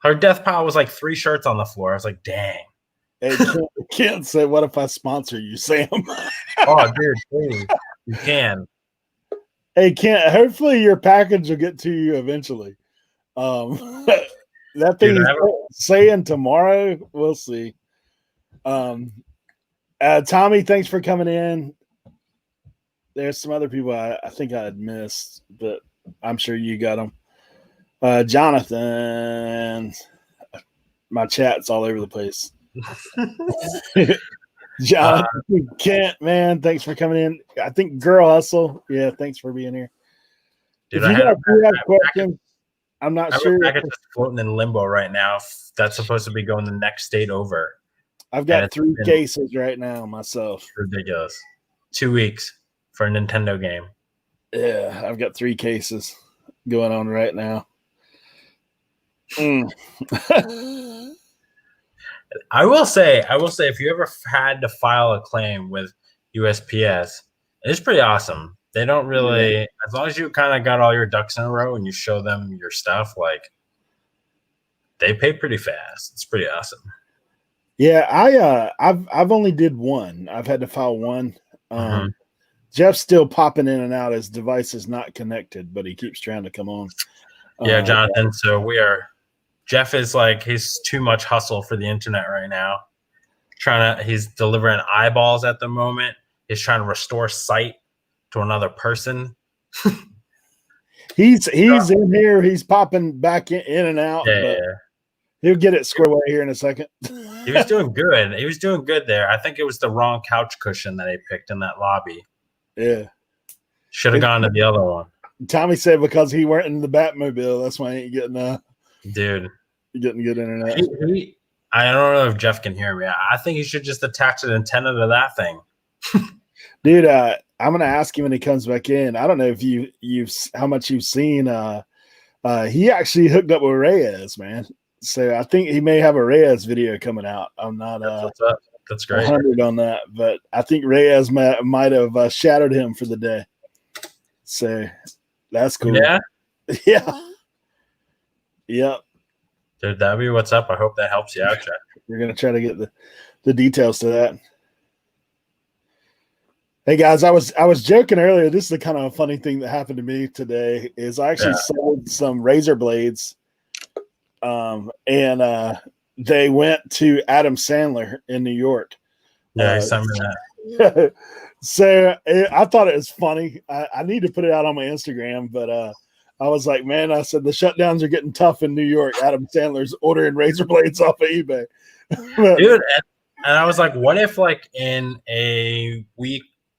[SPEAKER 1] her death pile was like 3 shirts on the floor. I was like, dang.
[SPEAKER 2] Hey, Kent said, "What if I sponsor you, Sam?"
[SPEAKER 1] Oh, dude, please, you can.
[SPEAKER 2] Hey, Kent. Hopefully, your package will get to you eventually. That thing is saying tomorrow. We'll see. Tommy, thanks for coming in. There's some other people I think I had missed, but I'm sure you got them. Jonathan, my chat's all over the place. Jonathan, Kent, man, thanks for coming in. I think Girl Hustle, yeah, thanks for being here. Dude, if you have questions, I'm not sure.
[SPEAKER 1] I'm just floating in limbo right now. That's supposed to be going the next state over.
[SPEAKER 2] I've got 3 cases right now myself.
[SPEAKER 1] Ridiculous. 2 weeks for a Nintendo game.
[SPEAKER 2] Yeah, I've got 3 cases going on right now.
[SPEAKER 1] I will say, if you ever had to file a claim with USPS, it's pretty awesome. They don't really, as long as you kind of got all your ducks in a row and you show them your stuff, like they pay pretty fast. It's pretty awesome.
[SPEAKER 2] Yeah, I've only did one. I've had to file one. Jeff's still popping in and out. His device is not connected, but he keeps trying to come on.
[SPEAKER 1] Yeah, Jonathan. So Jeff is like, he's too much hustle for the internet right now. He's delivering eyeballs at the moment. He's trying to restore sight to another person.
[SPEAKER 2] He's in here. He's popping back in and out.
[SPEAKER 1] Yeah.
[SPEAKER 2] He'll get it squared away here in a second.
[SPEAKER 1] He was doing good. He was doing good there. I think it was the wrong couch cushion that he picked in that lobby.
[SPEAKER 2] Yeah.
[SPEAKER 1] Should have gone to the other one.
[SPEAKER 2] Tommy said because he weren't in the Batmobile, that's why he ain't getting
[SPEAKER 1] dude.
[SPEAKER 2] Getting good internet.
[SPEAKER 1] I don't know if Jeff can hear me. I think he should just attach an antenna to that thing.
[SPEAKER 2] Dude, I'm gonna ask him when he comes back in. I don't know if you've how much you've seen. He actually hooked up with Reyes, man. So I think he may have a Reyes video coming out. I'm not
[SPEAKER 1] that's great
[SPEAKER 2] 100 on that, but I think Reyes might have shadowed him for the day. So that's cool.
[SPEAKER 1] Yeah.
[SPEAKER 2] Yep.
[SPEAKER 1] Dude, that'd be what's up. I hope that helps you out, Jeff.
[SPEAKER 2] We're gonna try to get the details to that. Hey guys, I was joking earlier. This is the kind of funny thing that happened to me today. Is I actually sold some razor blades, and they went to Adam Sandler in New York.
[SPEAKER 1] Yeah, I saw that.
[SPEAKER 2] So I thought it was funny. I need to put it out on my Instagram, but I was like, man, I said the shutdowns are getting tough in New York. Adam Sandler's ordering razor blades off of eBay.
[SPEAKER 1] Dude, and I was like, what if like in a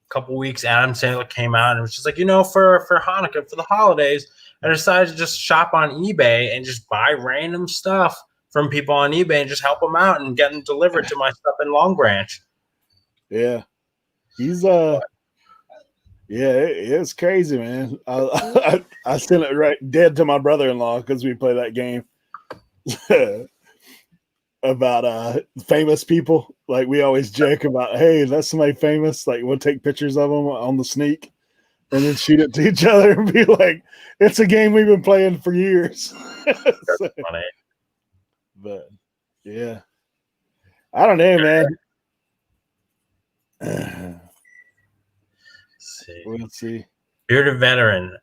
[SPEAKER 1] couple weeks, Adam Sandler came out and was just like, for Hanukkah, for the holidays, I decided to just shop on eBay and just buy random stuff from people on eBay and just help them out and get them delivered to my stuff in Long Branch.
[SPEAKER 2] Yeah. He's it's crazy, man. I sent it right dead to my brother-in-law because we play that game about famous people. Like we always joke about, hey, that's somebody famous. Like we'll take pictures of them on the sneak and then shoot it to each other and be like, it's a game we've been playing for years.
[SPEAKER 1] That's funny.
[SPEAKER 2] But yeah, I don't know, man. Let's see.
[SPEAKER 1] Bearded veteran.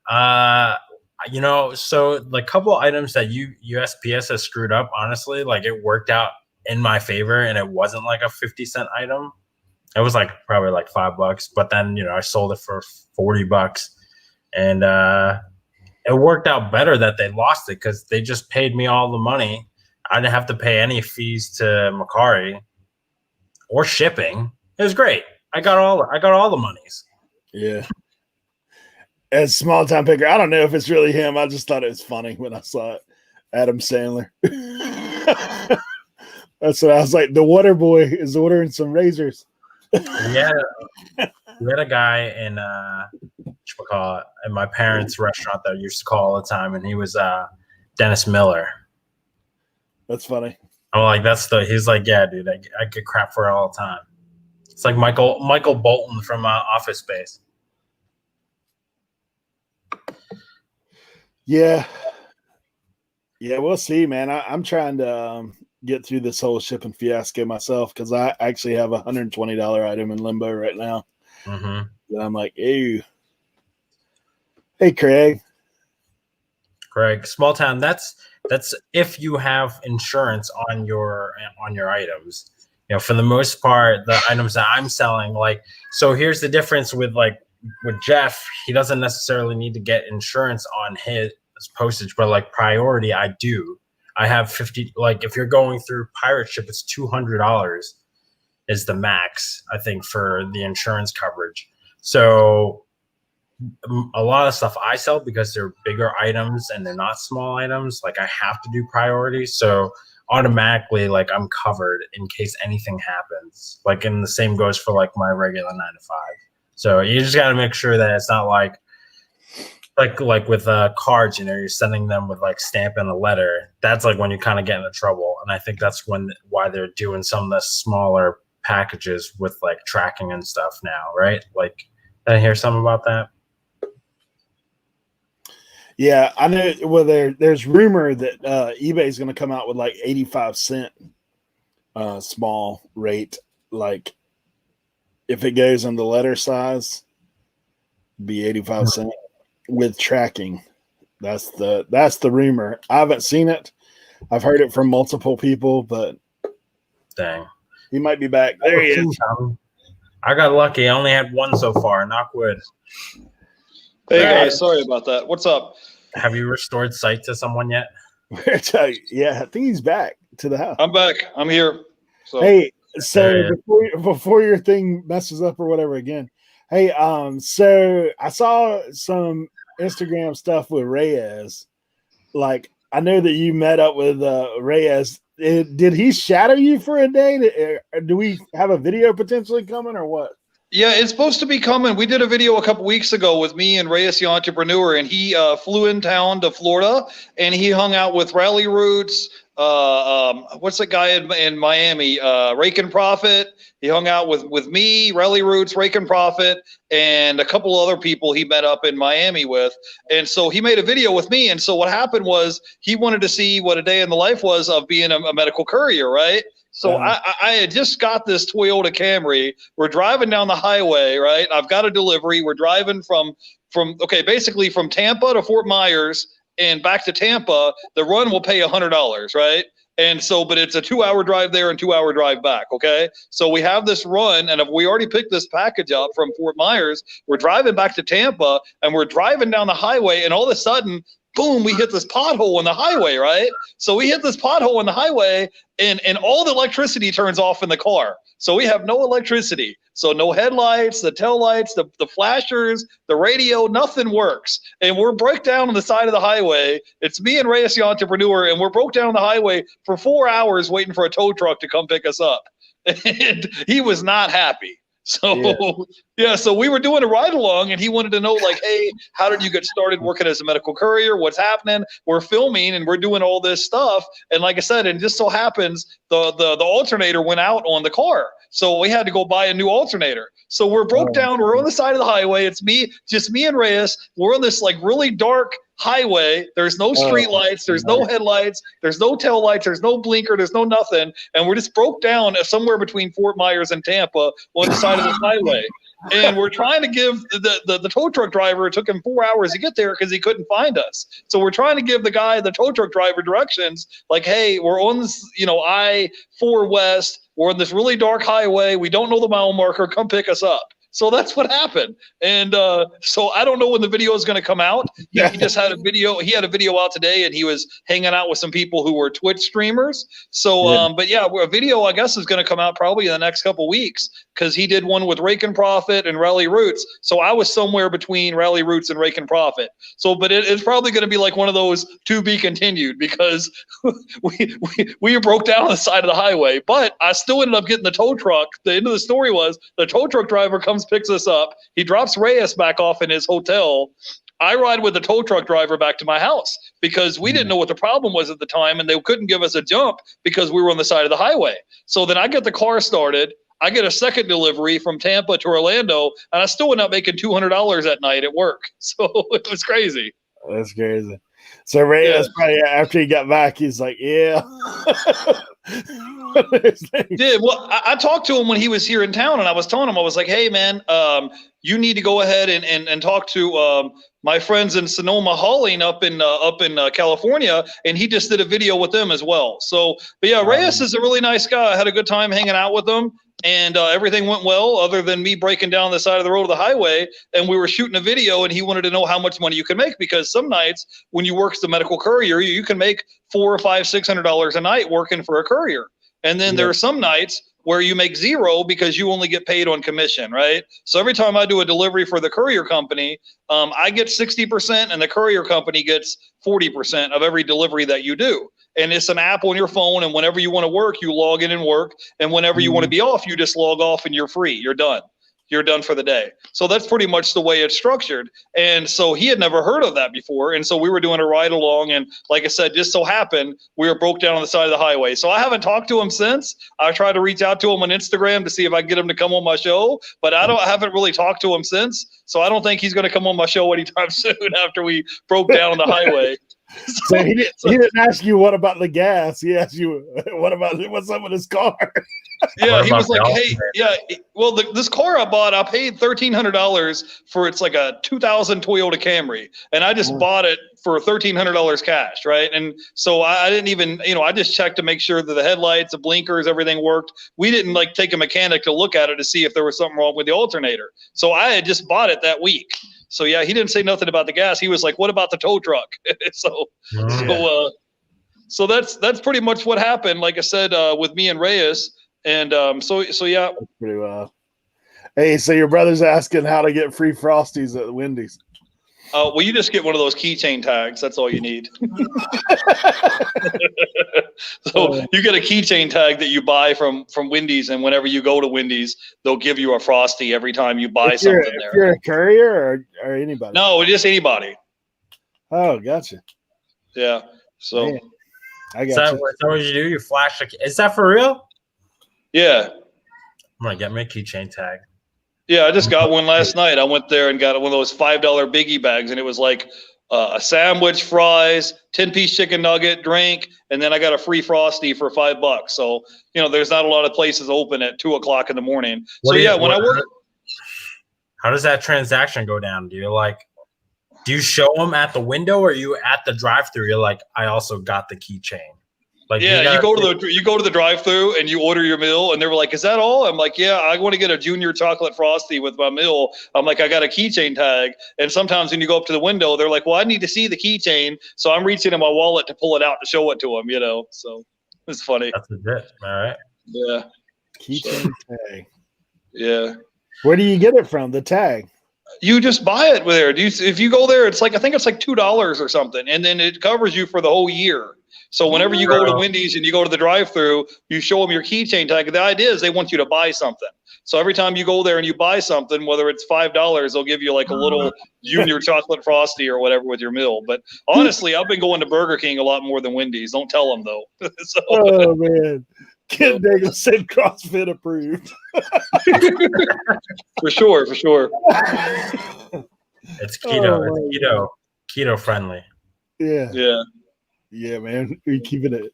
[SPEAKER 1] You know, so the couple items that USPS has screwed up, honestly, like it worked out in my favor, and it wasn't like a 50-cent item. It was like probably like $5, but then, you know, I sold it for $40, and it worked out better that they lost it because they just paid me all the money. I didn't have to pay any fees to Macari or shipping. It was great. I got all the monies. Yeah.
[SPEAKER 2] As small time picker, I don't know if it's really him. I just thought it was funny when I saw it. Adam Sandler. That's what I was like. The water boy is ordering some razors.
[SPEAKER 1] Yeah, we had a guy in my parents' restaurant that I used to call all the time, and he was Dennis Miller.
[SPEAKER 2] That's funny.
[SPEAKER 1] I'm like, he's like, yeah, dude, I get crap for it all the time. It's like Michael Bolton from Office Space.
[SPEAKER 2] Yeah, we'll see, man. I'm trying to get through this whole shipping fiasco myself because I actually have a $120 item in limbo right now. And I'm like, ew. Hey, Craig,
[SPEAKER 1] small town. That's if you have insurance on your items. You know, for the most part, the items that I'm selling, like, so here's the difference with Jeff. He doesn't necessarily need to get insurance on his postage, but like Priority, I do. I have 50. Like, if you're going through pirate ship, it's $200 is the max, I think, for the insurance coverage. So a lot of stuff I sell, because they're bigger items and they're not small items, like I have to do Priority. So automatically, like, I'm covered in case anything happens. Like, and the same goes for like my regular 9 to 5. So you just got to make sure that it's not like with cards, you know, you're sending them with like stamp and a letter. That's like when you kind of get into trouble. And I think that's why they're doing some of the smaller packages with like tracking and stuff now, right? Like, did I hear something about that?
[SPEAKER 2] Yeah, I know. Well, there's rumor that eBay is going to come out with like 85-cent small rate. Like, if it goes in the letter size, be 85 cents with tracking. That's the rumor. I haven't seen it. I've heard it from multiple people, but
[SPEAKER 1] dang,
[SPEAKER 2] he might be back. There he is.
[SPEAKER 1] I got lucky. I only had one so far. Knock wood.
[SPEAKER 3] Hey guys, sorry about that. What's up?
[SPEAKER 1] Have you restored sight to someone yet?
[SPEAKER 2] Yeah, I think he's back to the house.
[SPEAKER 3] I'm back. I'm here. So.
[SPEAKER 2] Hey, so before your thing messes up or whatever again, hey, so I saw some Instagram stuff with Reyes. Like, I know that you met up with Reyes. Did he shadow you for a day? Do we have a video potentially coming or what?
[SPEAKER 3] Yeah, it's supposed to be coming. We did a video a couple weeks ago with me and Reyes the Entrepreneur, and he flew in town to Florida, and he hung out with Rally Roots. What's that guy in Miami? Rake and Profit. He hung out with me, Rally Roots, Rake and Profit, and a couple other people he met up in Miami with. And so he made a video with me. And so what happened was he wanted to see what a day in the life was of being a medical courier, right? So I had just got this Toyota Camry. We're driving down the highway, right? I've got a delivery. We're driving basically from Tampa to Fort Myers and back to Tampa. The run will pay $100, right? And so, but it's a 2-hour drive there and 2-hour drive back. Okay. So we have this run, and if we already picked this package up from Fort Myers, we're driving back to Tampa, and we're driving down the highway, and all of a sudden, boom, we hit this pothole on the highway, right? So we hit this pothole on the highway, and all the electricity turns off in the car. So we have no electricity. So no headlights, the tail lights, the flashers, the radio, nothing works. And we're broke down on the side of the highway. It's me and Reyes the Entrepreneur, and we're broke down on the highway for 4 hours waiting for a tow truck to come pick us up. And he was not happy. So, so we were doing a ride along, and he wanted to know, like, hey, how did you get started working as a medical courier? What's happening? We're filming, and we're doing all this stuff. And like I said, and just so happens the alternator went out on the car. So we had to go buy a new alternator. So we're broke down. We're on the side of the highway. It's just me and Reyes. We're on this like really dark highway. There's no street lights. There's no headlights. There's no tail lights. There's no blinker. There's no nothing. And we're just broke down somewhere between Fort Myers and Tampa on the side of this highway. And we're trying to give the tow truck driver, it took him 4 hours to get there because he couldn't find us. So we're trying to give the guy, the tow truck driver, directions like, hey, we're on this, I-4 West. We're on this really dark highway. We don't know the mile marker. Come pick us up. So that's what happened. And so I don't know when the video is going to come out. He just had a video. He had a video out today, and he was hanging out with some people who were Twitch streamers. So, but yeah, a video, I guess, is going to come out probably in the next couple weeks because he did one with Rake and Profit and Rally Roots. So I was somewhere between Rally Roots and Rake and Profit. So, but it's probably going to be like one of those to be continued because we broke down on the side of the highway. But I still ended up getting the tow truck. The end of the story was the tow truck driver comes, picks us up. He drops Reyes back off in his hotel. I ride with the tow truck driver back to my house because we didn't know what the problem was at the time, and they couldn't give us a jump because we were on the side of the highway. So then I get the car started. I get a second delivery from Tampa to Orlando, and I still ended up making $200 at night at work. So it was crazy.
[SPEAKER 2] That's crazy. So Reyes probably after he got back, he's like, yeah.
[SPEAKER 3] Yeah, well, I talked to him when he was here in town, and I was telling him, I was like, hey, man, you need to go ahead and talk to my friends in Sonoma Hauling up in California, and he just did a video with them as well. So, but yeah, Reyes is a really nice guy. I had a good time hanging out with him, and everything went well other than me breaking down the side of the road of the highway, and we were shooting a video, and he wanted to know how much money you can make because some nights when you work as a medical courier, you can make $400, $500, $600 a night working for a courier. And then there are some nights where you make zero because you only get paid on commission, right? So every time I do a delivery for the courier company, I get 60% and the courier company gets 40% of every delivery that you do. And it's an app on your phone, and whenever you want to work, you log in and work. And whenever you want to be off, you just log off and you're free. You're done. You're done for the day. So that's pretty much the way it's structured. And so he had never heard of that before. And so we were doing a ride along. And like I said, just so happened, we were broke down on the side of the highway. So I haven't talked to him since. I tried to reach out to him on Instagram to see if I can get him to come on my show, but I haven't really talked to him since. So I don't think he's going to come on my show anytime soon after we broke down on the highway.
[SPEAKER 2] So he didn't ask you what about the gas. He asked you what's up with his car.
[SPEAKER 3] Yeah, he was like, hey, well, this car I bought, I paid $1,300 for. It's like a 2000 Toyota Camry, and I just bought it for $1,300 cash, right? And so I didn't even, I just checked to make sure that the headlights, the blinkers, everything worked. We didn't like take a mechanic to look at it to see if there was something wrong with the alternator. So I had just bought it that week. So yeah, he didn't say nothing about the gas. He was like, "What about the tow truck?" So that's pretty much what happened. Like I said, with me and Reyes, and so yeah.
[SPEAKER 2] That's pretty wild. Hey, so your brother's asking how to get free Frosties at Wendy's.
[SPEAKER 3] Well, you just get one of those keychain tags. That's all you need. So you get a keychain tag that you buy from Wendy's, and whenever you go to Wendy's, they'll give you a Frosty every time you buy something there.
[SPEAKER 2] If you're a courier or anybody?
[SPEAKER 3] No, just anybody.
[SPEAKER 2] Oh, gotcha.
[SPEAKER 3] Yeah. So
[SPEAKER 2] man, I got you.
[SPEAKER 1] So what you do? You flash is that for real?
[SPEAKER 3] Yeah.
[SPEAKER 1] I'm gonna get me a keychain tag.
[SPEAKER 3] Yeah, I just got one last night. I went there and got one of those $5 biggie bags, and it was like a sandwich, fries, 10-piece chicken nugget, drink, and then I got a free Frosty for $5. So, there's not a lot of places open at 2:00 in the morning. When I work.
[SPEAKER 1] How does that transaction go down? Do you show them at the window, or are you at the drive-thru? You're like, I also got the keychain. Like,
[SPEAKER 3] yeah, you go to the drive-thru and you order your meal, and they were like, "Is that all?" I'm like, "Yeah, I want to get a junior chocolate Frosty with my meal." I'm like, "I got a keychain tag." And sometimes when you go up to the window, they're like, "Well, I need to see the keychain," so I'm reaching in my wallet to pull it out to show it to them. So it's funny.
[SPEAKER 1] That's it. All right.
[SPEAKER 3] Yeah.
[SPEAKER 2] Keychain tag.
[SPEAKER 3] Yeah.
[SPEAKER 2] Where do you get it from? The tag.
[SPEAKER 3] You just buy it there. If you go there, I think it's like $2 or something, and then it covers you for the whole year. So whenever you go to Wendy's and you go to the drive-thru, you show them your keychain tag. The idea is they want you to buy something. So every time you go there and you buy something, whether it's $5, they'll give you like a little junior chocolate Frosty or whatever with your meal. But honestly, I've been going to Burger King a lot more than Wendy's. Don't tell them though.
[SPEAKER 2] Oh man, Ken Daigle said CrossFit approved.
[SPEAKER 3] For sure.
[SPEAKER 1] It's keto. It's keto friendly.
[SPEAKER 2] Yeah. Yeah, man. We keeping it.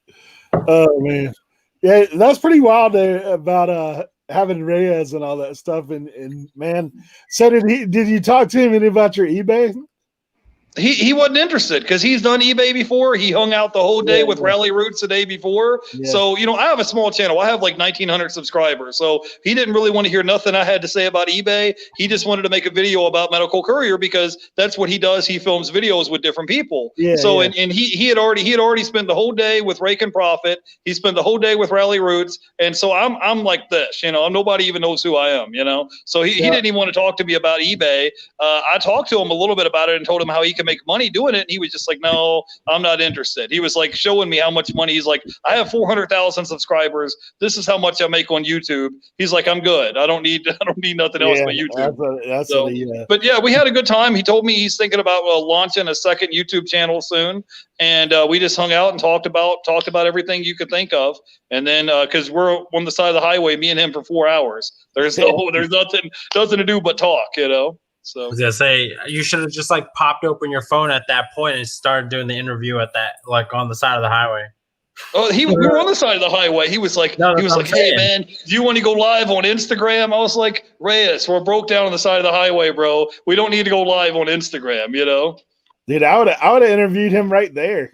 [SPEAKER 2] Oh man. Yeah, that's pretty wild about having Reyes and all that stuff. And man, so did you talk to him any about your eBay?
[SPEAKER 3] He wasn't interested because he's done eBay before. He hung out the whole day with Rally Roots the day before. Yeah. So, I have a small channel. I have like 1,900 subscribers. So he didn't really want to hear nothing I had to say about eBay. He just wanted to make a video about Medical Courier because that's what he does. He films videos with different people. Yeah, so, yeah. And he had already spent the whole day with Rake and Profit. He spent the whole day with Rally Roots. And so I'm like this, nobody even knows who I am, So he didn't even want to talk to me about eBay. I talked to him a little bit about it and told him how he can make money doing it, and he was just like, no, I'm not interested. He was like showing me how much money. He's like, I have 400,000 subscribers. This is how much I make on YouTube. He's like, I'm good. I don't need nothing else but YouTube. But yeah, we had a good time. He told me he's thinking about launching a second YouTube channel soon, and we just hung out and talked about everything you could think of. And then because we're on the side of the highway, me and him for 4 hours. There's nothing to do but talk, So
[SPEAKER 1] I was gonna say you should have just like popped open your phone at that point and started doing the interview at that, like on the side of the highway.
[SPEAKER 3] Oh, we were on the side of the highway. He was like, hey man, do you want to go live on Instagram? I was like, Reyes, we're broke down on the side of the highway, bro. We don't need to go live on Instagram,
[SPEAKER 2] Dude, I would have interviewed him right there.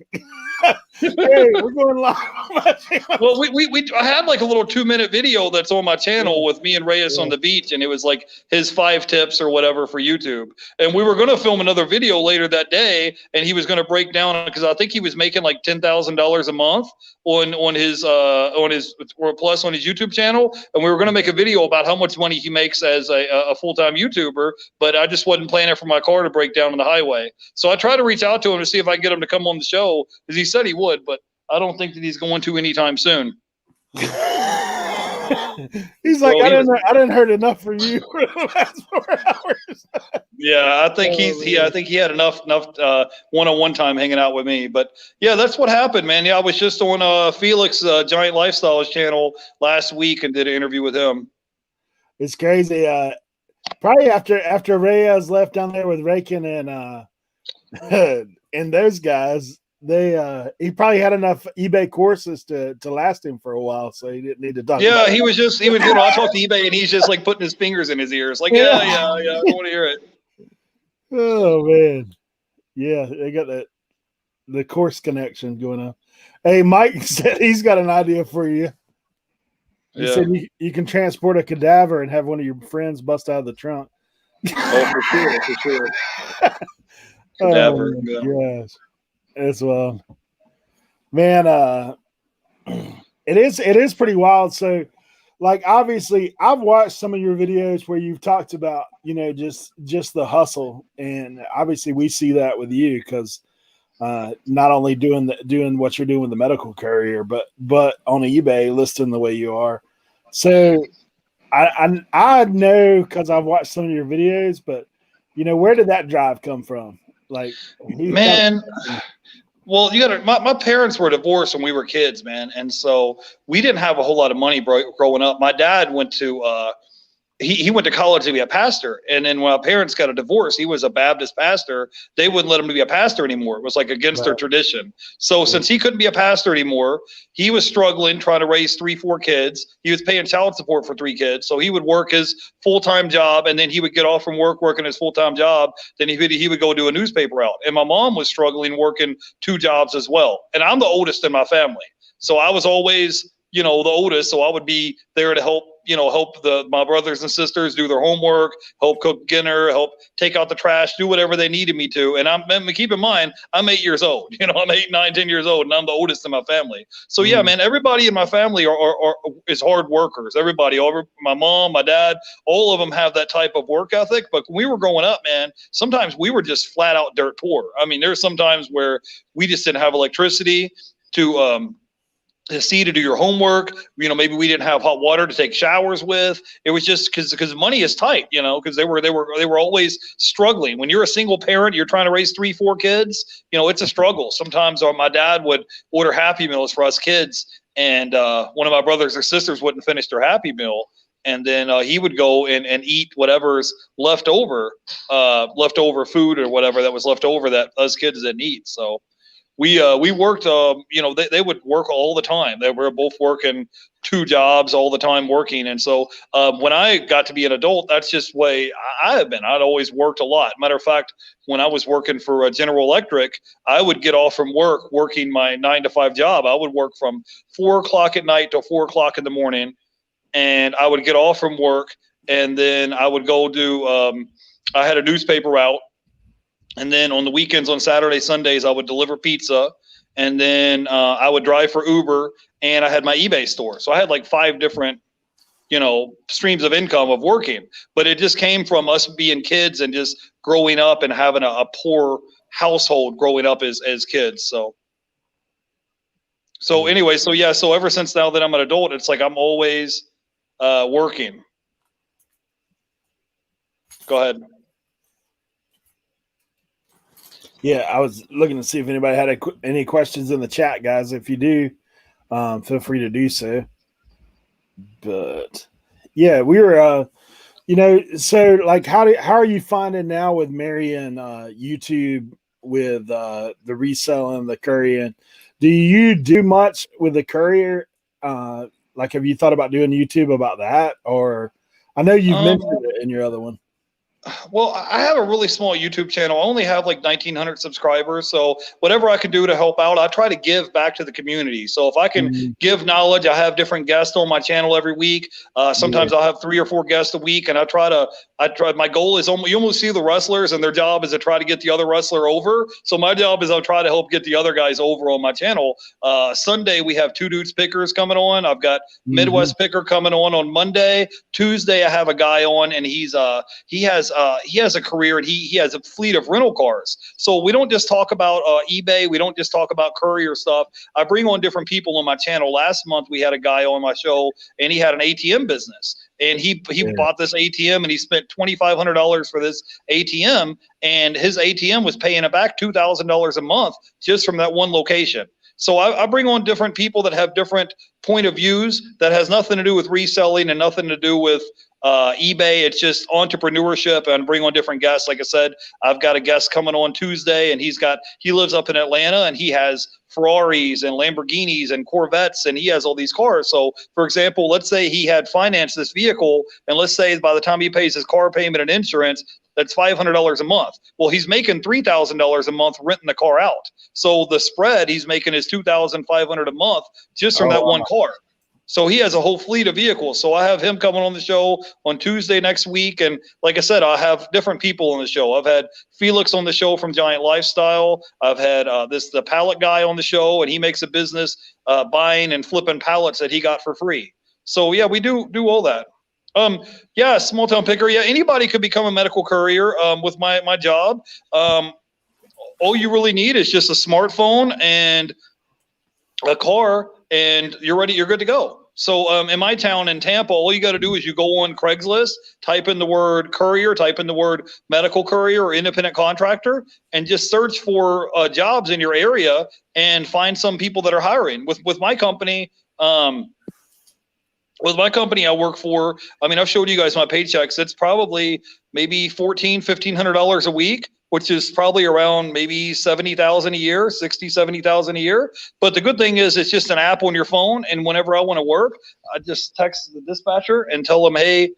[SPEAKER 2] Hey, we're going live on my channel.
[SPEAKER 3] Well, I had like a little 2-minute video that's on my channel with me and Reyes on the beach, and it was like his 5 tips or whatever for YouTube. And we were going to film another video later that day, and he was going to break down because I think he was making like $10,000 a month on his YouTube channel, and we were going to make a video about how much money he makes as a full-time YouTuber. But I just wasn't planning for my car to break down on the highway, so I tried to reach out to him to see if I could get him to come on the show because he said he would, but I don't think that he's going to anytime soon.
[SPEAKER 2] He's like, I didn't hurt enough for you for the last 4 hours.
[SPEAKER 3] Yeah, I think I think he had enough one-on-one time hanging out with me. But yeah, that's what happened, man. Yeah, I was just on Felix Giant Lifestyles channel last week and did an interview with him.
[SPEAKER 2] It's crazy. Probably after Reyes left down there with Rakin and those guys, he probably had enough eBay courses to last him for a while, so he didn't need to talk.
[SPEAKER 3] Yeah, he was I talked to eBay and he's just like putting his fingers in his ears, like yeah, I want to hear it.
[SPEAKER 2] Oh man, yeah, they got the course connection going on. Hey, Mike said he's got an idea for you. He said you can transport a cadaver and have one of your friends bust out of the trunk.
[SPEAKER 3] Oh, for sure.
[SPEAKER 2] Cadaver, yes. As well, man. It is pretty wild. So, like, obviously, I've watched some of your videos where you've talked about, just the hustle, and obviously, we see that with you because not only doing what you're doing with the Medical Courier, but on eBay listing the way you are. So, I know because I've watched some of your videos, but where did that drive come from? Like,
[SPEAKER 3] man. Well, my parents were divorced when we were kids, man. And so we didn't have a whole lot of money growing up. My dad went to, he went to college to be a pastor. And then when our parents got a divorce, he was a Baptist pastor. They wouldn't let him be a pastor anymore. It was like against their tradition. So since he couldn't be a pastor anymore, he was struggling trying to raise 3-4 kids. He was paying child support for 3 kids. So he would work his full-time job, and then he would get off from working his full-time job. Then he would go do a newspaper route. And my mom was struggling working 2 jobs as well. And I'm the oldest in my family. So I was always, the oldest. So I would be there to help my brothers and sisters do their homework, help cook dinner, help take out the trash, do whatever they needed me to. And keep in mind, I'm 8 years old. I'm 8, 9, 10 years old, and I'm the oldest in my family. So yeah, man, everybody in my family is hard workers. Everybody, my mom, my dad, all of them have that type of work ethic. But when we were growing up, man, sometimes we were just flat out dirt poor. I mean, there's some times where we just didn't have electricity to see to do your homework. Maybe we didn't have hot water to take showers with. It was just because money is tight, because they were always struggling. When you're a single parent, you're trying to raise 3-4 kids, it's a struggle. Sometimes my dad would order Happy Meals for us kids, and one of my brothers or sisters wouldn't finish their Happy Meal. And then he would go and eat whatever's leftover food or whatever that was left over that us kids didn't eat. So we worked, they would work all the time. They were both working 2 jobs all the time working. And so when I got to be an adult, that's just the way I have been. I'd always worked a lot. Matter of fact, when I was working for General Electric, I would get off from work working my 9-to-5 job. I would work from 4 o'clock at night till 4 o'clock in the morning. And I would get off from work, and then I would go do, I had a newspaper route. And then on the weekends, on Saturday, Sundays, I would deliver pizza. And then I would drive for Uber, and I had my eBay store. So I had like 5 different, streams of income of working. But it just came from us being kids and just growing up and having a poor household growing up as kids. So anyway, so ever since now that I'm an adult, it's like I'm always working. Go ahead.
[SPEAKER 2] Yeah, I was looking to see if anybody had any questions in the chat, guys. If you do, feel free to do so. But yeah, we were, so like, how are you finding now with marrying YouTube with the reselling, the Courier? Do you do much with the Courier? Like, have you thought about doing YouTube about that? Or I know you've mentioned it in your other one.
[SPEAKER 3] Well, I have a really small YouTube channel. I only have like 1,900 subscribers. So whatever I can do to help out, I try to give back to the community. So if I can give knowledge, I have different guests on my channel every week. Sometimes I'll have 3 or 4 guests a week, and I try. My goal is you almost see the wrestlers, and their job is to try to get the other wrestler over. So my job is I'll try to help get the other guys over on my channel. Sunday we have 2 dudes pickers coming on. I've got Midwest picker coming on Monday. Tuesday I have a guy on, and he has a career, and he has a fleet of rental cars. So we don't just talk about eBay. We don't just talk about Courier stuff. I bring on different people on my channel. Last month we had a guy on my show, and he had an ATM business, and he bought this ATM, and he spent $2,500 for this ATM, and his ATM was paying it back $2,000 a month just from that one location. So I bring on different people that have different point of views that has nothing to do with reselling and nothing to do with eBay. It's just entrepreneurship, and bring on different guests. Like I said, I've got a guest coming on Tuesday, and he lives up in Atlanta, and he has Ferraris and Lamborghinis and Corvettes, and he has all these cars. So for example, let's say he had financed this vehicle, and let's say by the time he pays his car payment and insurance, that's $500 a month. Well, he's making $3,000 a month renting the car out. So the spread, he's making is $2,500 a month just from that one car. So he has a whole fleet of vehicles. So I have him coming on the show on Tuesday next week. And like I said, I have different people on the show. I've had Felix on the show from Giant Lifestyle. I've had the pallet guy on the show, and he makes a business buying and flipping pallets that he got for free. So yeah, we do all that. Yeah, small town picker. Yeah, anybody could become a medical courier with my job. All you really need is just a smartphone and a car, and you're ready. You're good to go. So in my town in Tampa, all you got to do is you go on Craigslist, type in the word courier, type in the word medical courier or independent contractor, and just search for jobs in your area and find some people that are hiring. With my company, I work for, I've showed you guys my paychecks. It's probably maybe $1,400-$1,500 a week, which is probably around maybe $70,000 a year, $60,000-$70,000 a year. But the good thing is it's just an app on your phone, and whenever I want to work, I just text the dispatcher and tell them, hey,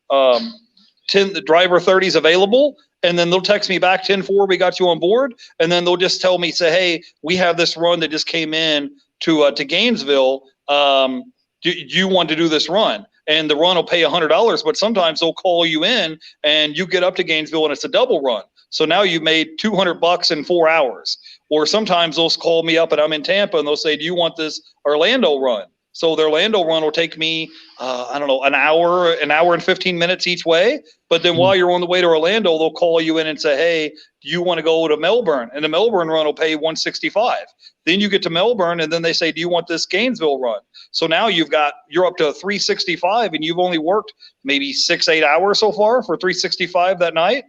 [SPEAKER 3] the driver 30 is available, and then they'll text me back 10-4, we got you on board, and then they'll just tell me, say, hey, we have this run that just came in to Gainesville. Do you want to do this run? And the run will pay $100, but sometimes they'll call you in, and you get up to Gainesville, and it's a double run. So now you've made $200 in 4 hours. Or sometimes they'll call me up and I'm in Tampa, and they'll say, do you want this Orlando run? So their Orlando run will take me, an hour and 15 minutes each way. But then while you're on the way to Orlando, they'll call you in and say, hey, do you want to go to Melbourne? And the Melbourne run will pay $165. Then you get to Melbourne, and then they say, do you want this Gainesville run? So now you're up to $365, and you've only worked maybe 6-8 hours so far for $365 that night.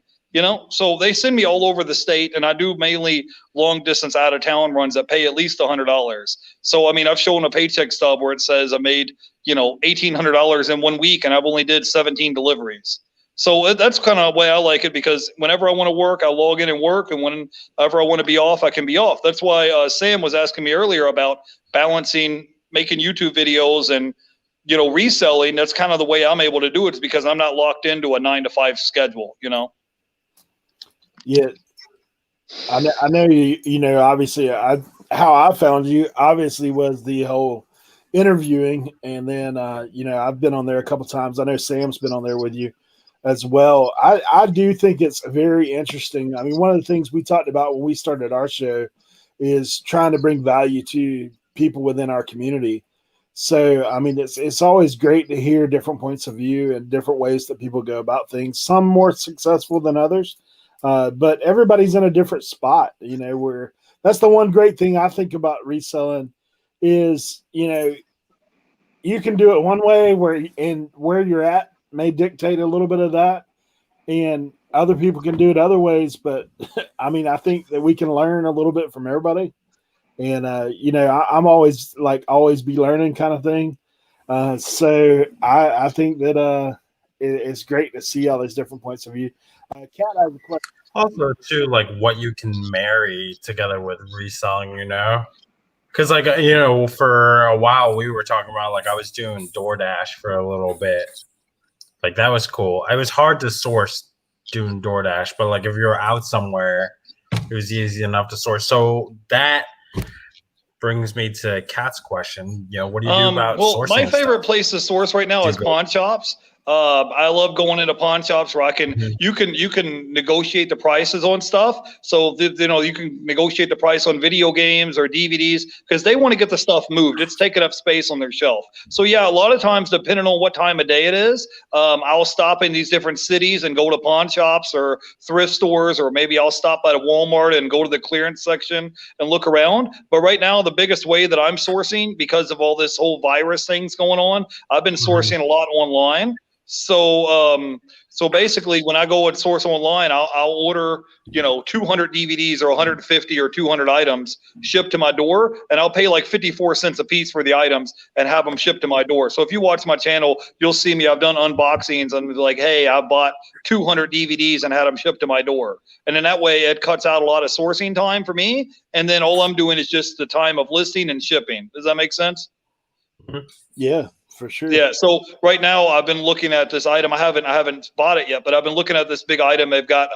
[SPEAKER 3] So they send me all over the state, and I do mainly long distance out of town runs that pay at least $100. So, I've shown a paycheck stub where it says I made, $1,800 in 1 week, and I've only did 17 deliveries. So that's kind of the way I like it, because whenever I want to work, I log in and work, and whenever I want to be off, I can be off. That's why Sam was asking me earlier about balancing making YouTube videos and reselling, that's kind of the way I'm able to do it, is because I'm not locked into a 9 to 5 schedule,
[SPEAKER 2] Yeah. I know you obviously how I found you obviously was the whole interviewing. And then, I've been on there a couple times. I know Sam's been on there with you as well. I do think it's very interesting. I mean, one of the things we talked about when we started our show is trying to bring value to people within our community. So, I mean, it's always great to hear different points of view and different ways that people go about things, some more successful than others. But everybody's in a different spot, where that's the one great thing I think about reselling is, you can do it one way where you're at may dictate a little bit of that, and other people can do it other ways. But I mean, I think that we can learn a little bit from everybody. And, I'm always be learning kind of thing. So I think that it's great to see all these different points of view. Kat, I have a question.
[SPEAKER 1] Also, too, like what you can marry together with reselling, because for a while we were talking about, like, I was doing DoorDash for a little bit. Like, that was cool. It was hard to source doing DoorDash, but like if you're out somewhere, it was easy enough to source. So that brings me to Kat's question. What do you do about sourcing?
[SPEAKER 3] My favorite place to source right now is pawn shops. I love going into pawn shops where you can negotiate the prices on stuff. So you can negotiate the price on video games or DVDs because they want to get the stuff moved. It's taking up space on their shelf. So yeah, a lot of times, depending on what time of day it is, I'll stop in these different cities and go to pawn shops or thrift stores, or maybe I'll stop at a Walmart and go to the clearance section and look around. But right now, the biggest way that I'm sourcing, because of all this whole virus things going on, I've been sourcing a lot online. So basically, when I go and source online, I'll order 200 DVDs or 150 or 200 items shipped to my door, and I'll pay like 54 cents a piece for the items and have them shipped to my door. So if you watch my channel, you'll see me. I've done unboxings and like, hey, I bought 200 DVDs and had them shipped to my door, and in that way, it cuts out a lot of sourcing time for me. And then all I'm doing is just the time of listing and shipping. Does that make sense?
[SPEAKER 2] Yeah. For sure.
[SPEAKER 3] Yeah. So right now I've been looking at this item. I haven't bought it yet, but I've been looking at this big item. They've got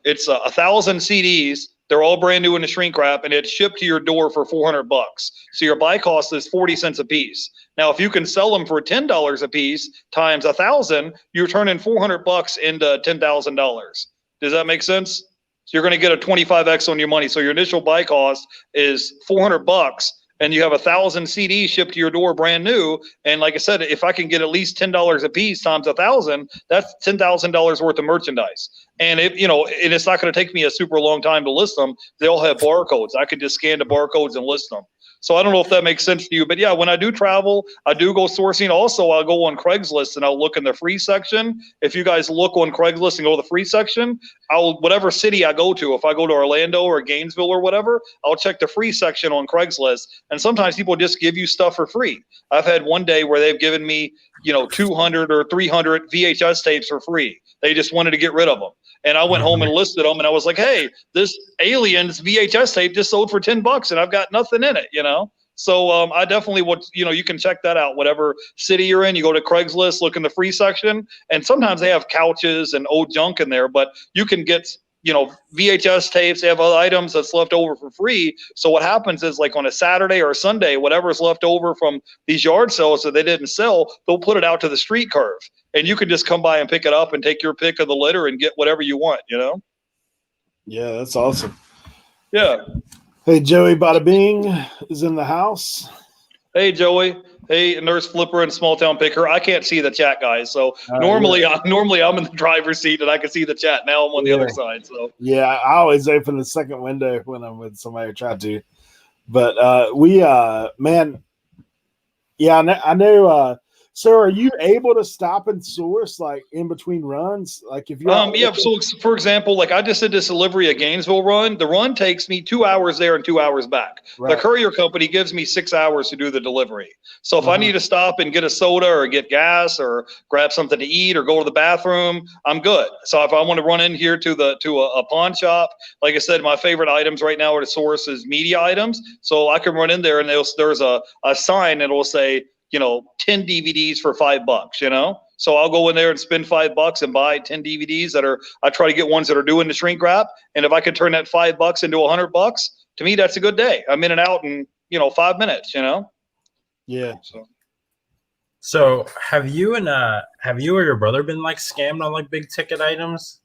[SPEAKER 3] it's 1,000 CDs. They're all brand new in the shrink wrap, and it's shipped to your door for $400. So your buy cost is 40 cents a piece. Now, if you can sell them for $10 a piece times 1,000, you're turning $400 into $10,000. Does that make sense? So you're going to get a 25x on your money. So your initial buy cost is $400. And you have 1,000 CDs shipped to your door brand new. And like I said, if I can get at least $10 a piece times 1,000, that's $10,000 worth of merchandise. And and it's not going to take me a super long time to list them. They all have barcodes. I could just scan the barcodes and list them. So I don't know if that makes sense to you, but yeah, when I do travel, I do go sourcing. Also, I'll go on Craigslist and I'll look in the free section. If you guys look on Craigslist and go to the free section, whatever city I go to, if I go to Orlando or Gainesville or whatever, I'll check the free section on Craigslist. And sometimes people just give you stuff for free. I've had one day where they've given me, 200 or 300 VHS tapes for free. They just wanted to get rid of them. And I went home and listed them, and I was like, hey, this Aliens VHS tape just sold for $10 and I've got nothing in it, So I definitely would, you can check that out. Whatever city you're in, you go to Craigslist, look in the free section, and sometimes they have couches and old junk in there, but you can get, VHS tapes. They have other items that's left over for free. So what happens is, like on a Saturday or a Sunday, whatever's left over from these yard sales that they didn't sell, they'll put it out to the street curve. And you can just come by and pick it up and take your pick of the litter and get whatever you want,
[SPEAKER 2] Yeah, that's awesome.
[SPEAKER 3] Yeah.
[SPEAKER 2] Hey, Joey Bada Bing is in the house.
[SPEAKER 3] Hey, Joey. Hey, Nurse Flipper and Small Town Picker. I can't see the chat, guys. So normally I'm in the driver's seat and I can see the chat. Now I'm on the other side. So
[SPEAKER 2] yeah, I always open the second window when I'm with somebody or try to. But man, yeah, I know. So are you able to stop and source like in between runs? Like if you
[SPEAKER 3] so for example, like I just did this delivery at Gainesville run. The run takes me 2 hours there and 2 hours back. Right. The courier company gives me 6 hours to do the delivery. So if I need to stop and get a soda or get gas or grab something to eat or go to the bathroom, I'm good. So if I want to run in here to a pawn shop, like I said, my favorite items right now are to source is media items. So I can run in there and there's a sign that will say, 10 DVDs for $5, So I'll go in there and spend $5 and buy 10 DVDs I try to get ones that are doing the shrink wrap. And if I could turn that $5 into $100, to me, that's a good day. I'm in and out in, 5 minutes,
[SPEAKER 2] Yeah.
[SPEAKER 1] So have you or your brother been like scammed on like big ticket items?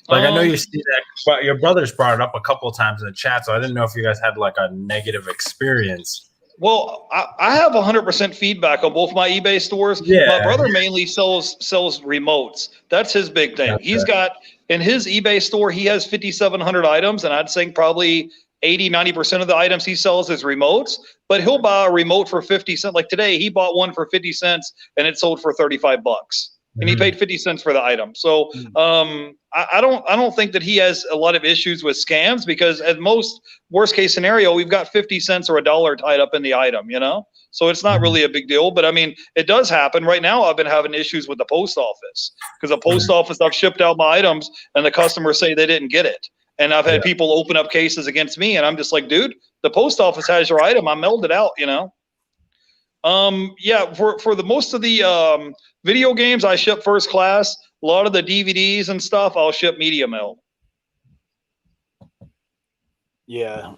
[SPEAKER 1] Like I know you see that, but your brother's brought it up a couple of times in the chat, so I didn't know if you guys had like a negative experience.
[SPEAKER 3] Well, I have 100% feedback on both my eBay stores.
[SPEAKER 1] Yeah.
[SPEAKER 3] My brother mainly sells remotes. That's his big thing.
[SPEAKER 1] Gotcha.
[SPEAKER 3] He's got in his eBay store, he has 5,700 items, and I'd say probably 80-90% of the items he sells is remotes. But he'll buy a remote for 50 cents. Like today, he bought one for 50 cents, and it sold for $35. And he paid 50 cents for the item. So I don't think that he has a lot of issues with scams, because at most worst case scenario, we've got 50 cents or $1 tied up in the item, So it's not really a big deal. But I mean, it does happen. Right now, I've been having issues with the post office, because the post office, I've shipped out my items and the customers say they didn't get it. And I've had people open up cases against me, and I'm just like, dude, the post office has your item. I mailed it out, For the most of the video games, I ship first class. A lot of the DVDs and stuff, I'll ship media mail.
[SPEAKER 2] Yeah.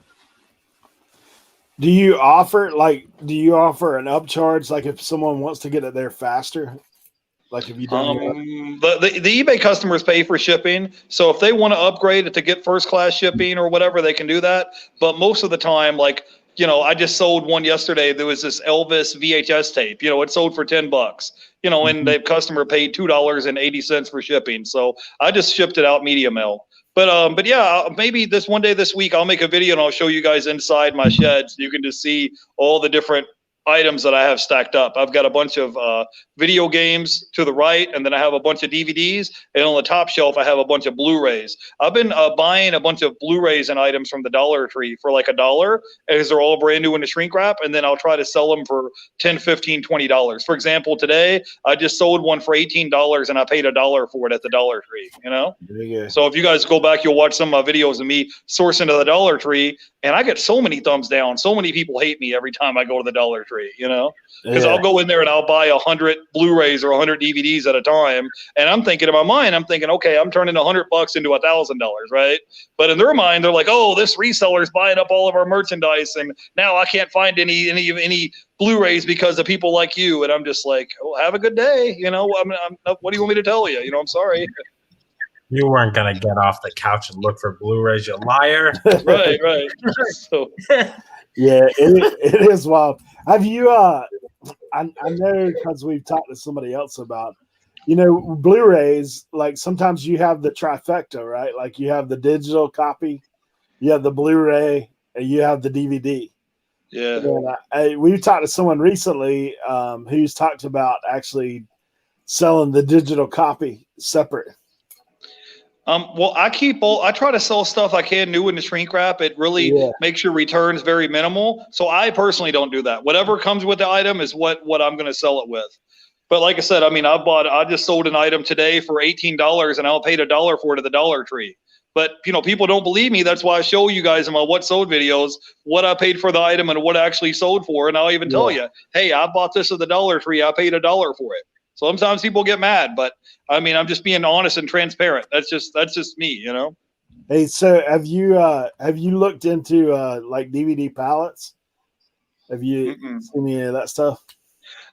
[SPEAKER 2] Do you offer an upcharge, like if someone wants to get it there faster? Like if you don't
[SPEAKER 3] the eBay customers pay for shipping, so if they want to upgrade it to get first class shipping or whatever, they can do that. But most of the time, like I just sold one yesterday. There was this Elvis VHS tape. It sold for $10. And the customer paid $2.80 for shipping. So I just shipped it out media mail. But yeah, maybe one day this week I'll make a video and I'll show you guys inside my shed, so you can just see all the different items that I have stacked up. I've got a bunch of video games to the right, and then I have a bunch of DVDs, and on the top shelf I have a bunch of Blu-rays. I've been buying a bunch of Blu-rays and items from the Dollar Tree for like $1, as they're all brand new in the shrink wrap, and then I'll try to sell them for $10, $15, $20. For example, today I just sold one for $18 and I paid $1 for it at the Dollar Tree.
[SPEAKER 2] Yeah.
[SPEAKER 3] So if you guys go back, you'll watch some of my videos of me sourcing to the Dollar Tree, and I get so many thumbs down. So many people hate me every time I go to the Dollar Tree, because I'll go in there and I'll buy 100 Blu-rays or 100 DVDs at a time. And I'm thinking in my mind, okay, I'm turning $100 into $1,000, right? But in their mind, they're like, oh, this reseller is buying up all of our merchandise, and now I can't find any Blu-rays because of people like you. And I'm just like, oh, have a good day. What do you want me to tell you? I'm sorry.
[SPEAKER 1] You weren't gonna get off the couch and look for Blu-rays, you liar.
[SPEAKER 3] Right. So.
[SPEAKER 2] Yeah, it is wild. Have you? I know, because we've talked to somebody else about, Blu-rays. Like sometimes you have the trifecta, right? Like you have the digital copy, you have the Blu-ray, and you have the DVD.
[SPEAKER 3] Yeah.
[SPEAKER 2] And we've talked to someone recently who's talked about actually selling the digital copy separate.
[SPEAKER 3] Well, I try to sell stuff I can new in the shrink wrap. It really makes your returns very minimal. So I personally don't do that. Whatever comes with the item is what I'm going to sell it with. But like I said, I just sold an item today for $18, and I paid $1 for it at the Dollar Tree. But people don't believe me. That's why I show you guys in my what sold videos what I paid for the item and what I actually sold for. And I'll even tell you, hey, I bought this at the Dollar Tree. I paid $1 for it. Sometimes people get mad, but I'm just being honest and transparent. That's just me,
[SPEAKER 2] Hey, so have you looked into like DVD pallets? Have you seen any of that stuff?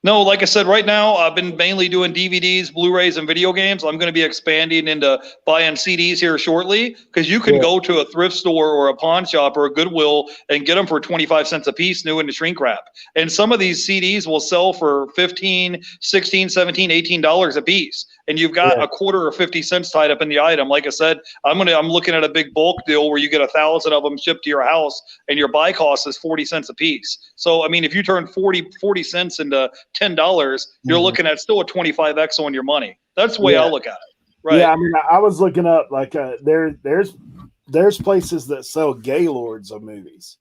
[SPEAKER 3] No, like I said, right now I've been mainly doing DVDs, Blu-rays, and video games. I'm going to be expanding into buying CDs here shortly, because you can go to a thrift store or a pawn shop or a Goodwill and get them for 25 cents a piece new in the shrink wrap. And some of these CDs will sell for $15, $16, $17, $18 a piece. And you've got a quarter or 50 cents tied up in the item. Like I said, I'm looking at a big bulk deal where you get 1,000 of them shipped to your house, and your buy cost is 40 cents a piece. So if you turn 40 cents into $10, you're looking at still a 25x on your money. That's the way I look at it. Right.
[SPEAKER 2] Yeah, I was looking up like there's places that sell Gaylords of movies,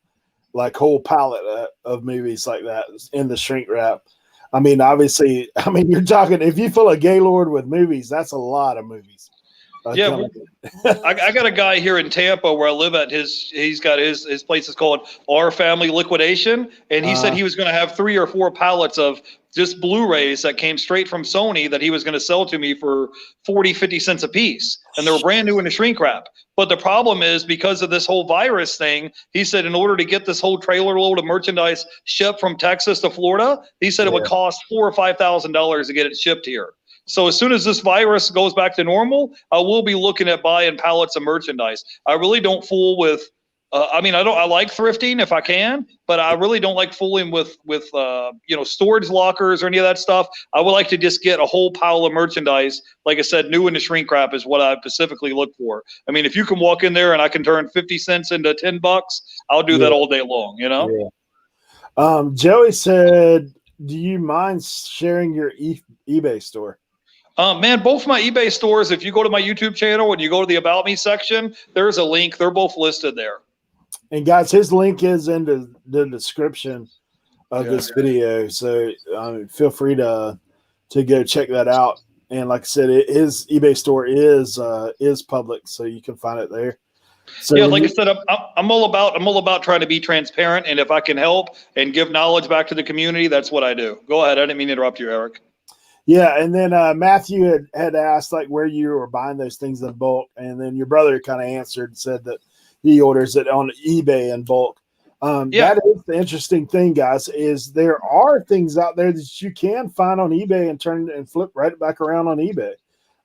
[SPEAKER 2] like whole pallet of movies like that in the shrink wrap. Obviously, you're talking, if you fill a Gaylord with movies, that's a lot of movies.
[SPEAKER 3] Yeah, I got a guy here in Tampa where I live at. He's got his place is called Our Family Liquidation, and he said he was going to have 3 or 4 pallets of just Blu-rays that came straight from Sony that he was going to sell to me for 40-50 cents a piece, and they were brand new in a shrink wrap. But the problem is, because of this whole virus thing, he said in order to get this whole trailer load of merchandise shipped from Texas to Florida, he said it would cost $4,000 or $5,000 to get it shipped here. So as soon as this virus goes back to normal, I will be looking at buying pallets of merchandise. I really don't fool with. I like thrifting if I can, but I really don't like fooling with storage lockers or any of that stuff. I would like to just get a whole pile of merchandise. Like I said, new in the shrink wrap is what I specifically look for. I mean, if you can walk in there and I can turn 50 cents into $10, I'll do that all day long.
[SPEAKER 2] Joey said, "Do you mind sharing your eBay store?"
[SPEAKER 3] Man, both my eBay stores, if you go to my YouTube channel and you go to the About Me section, there's a link. They're both listed there.
[SPEAKER 2] And guys, his link is in the description of this video. So feel free to go check that out. And like I said, his eBay store is public, so you can find it there. So
[SPEAKER 3] like I said, I'm all about trying to be transparent, and if I can help and give knowledge back to the community, that's what I do. Go ahead. I didn't mean to interrupt you, Eric.
[SPEAKER 2] Yeah, and then Matthew had asked like where you were buying those things in bulk, and then your brother kind of answered and said that he orders it on eBay in bulk. That is the interesting thing, guys, is there are things out there that you can find on eBay and turn and flip right back around on eBay.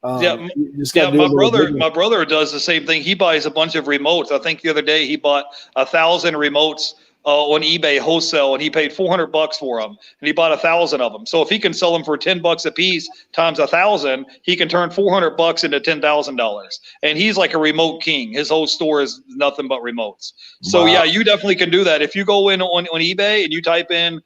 [SPEAKER 3] My brother does the same thing. He buys a bunch of remotes. I think the other day he bought 1,000 remotes on eBay wholesale, and he paid $400 for them, and he bought 1,000 of them. So if he can sell them for $10 a piece times 1,000, he can turn $400 into $10,000. And he's like a remote king. His whole store is nothing but remotes. So yeah, you definitely can do that. If you go in on eBay and you type in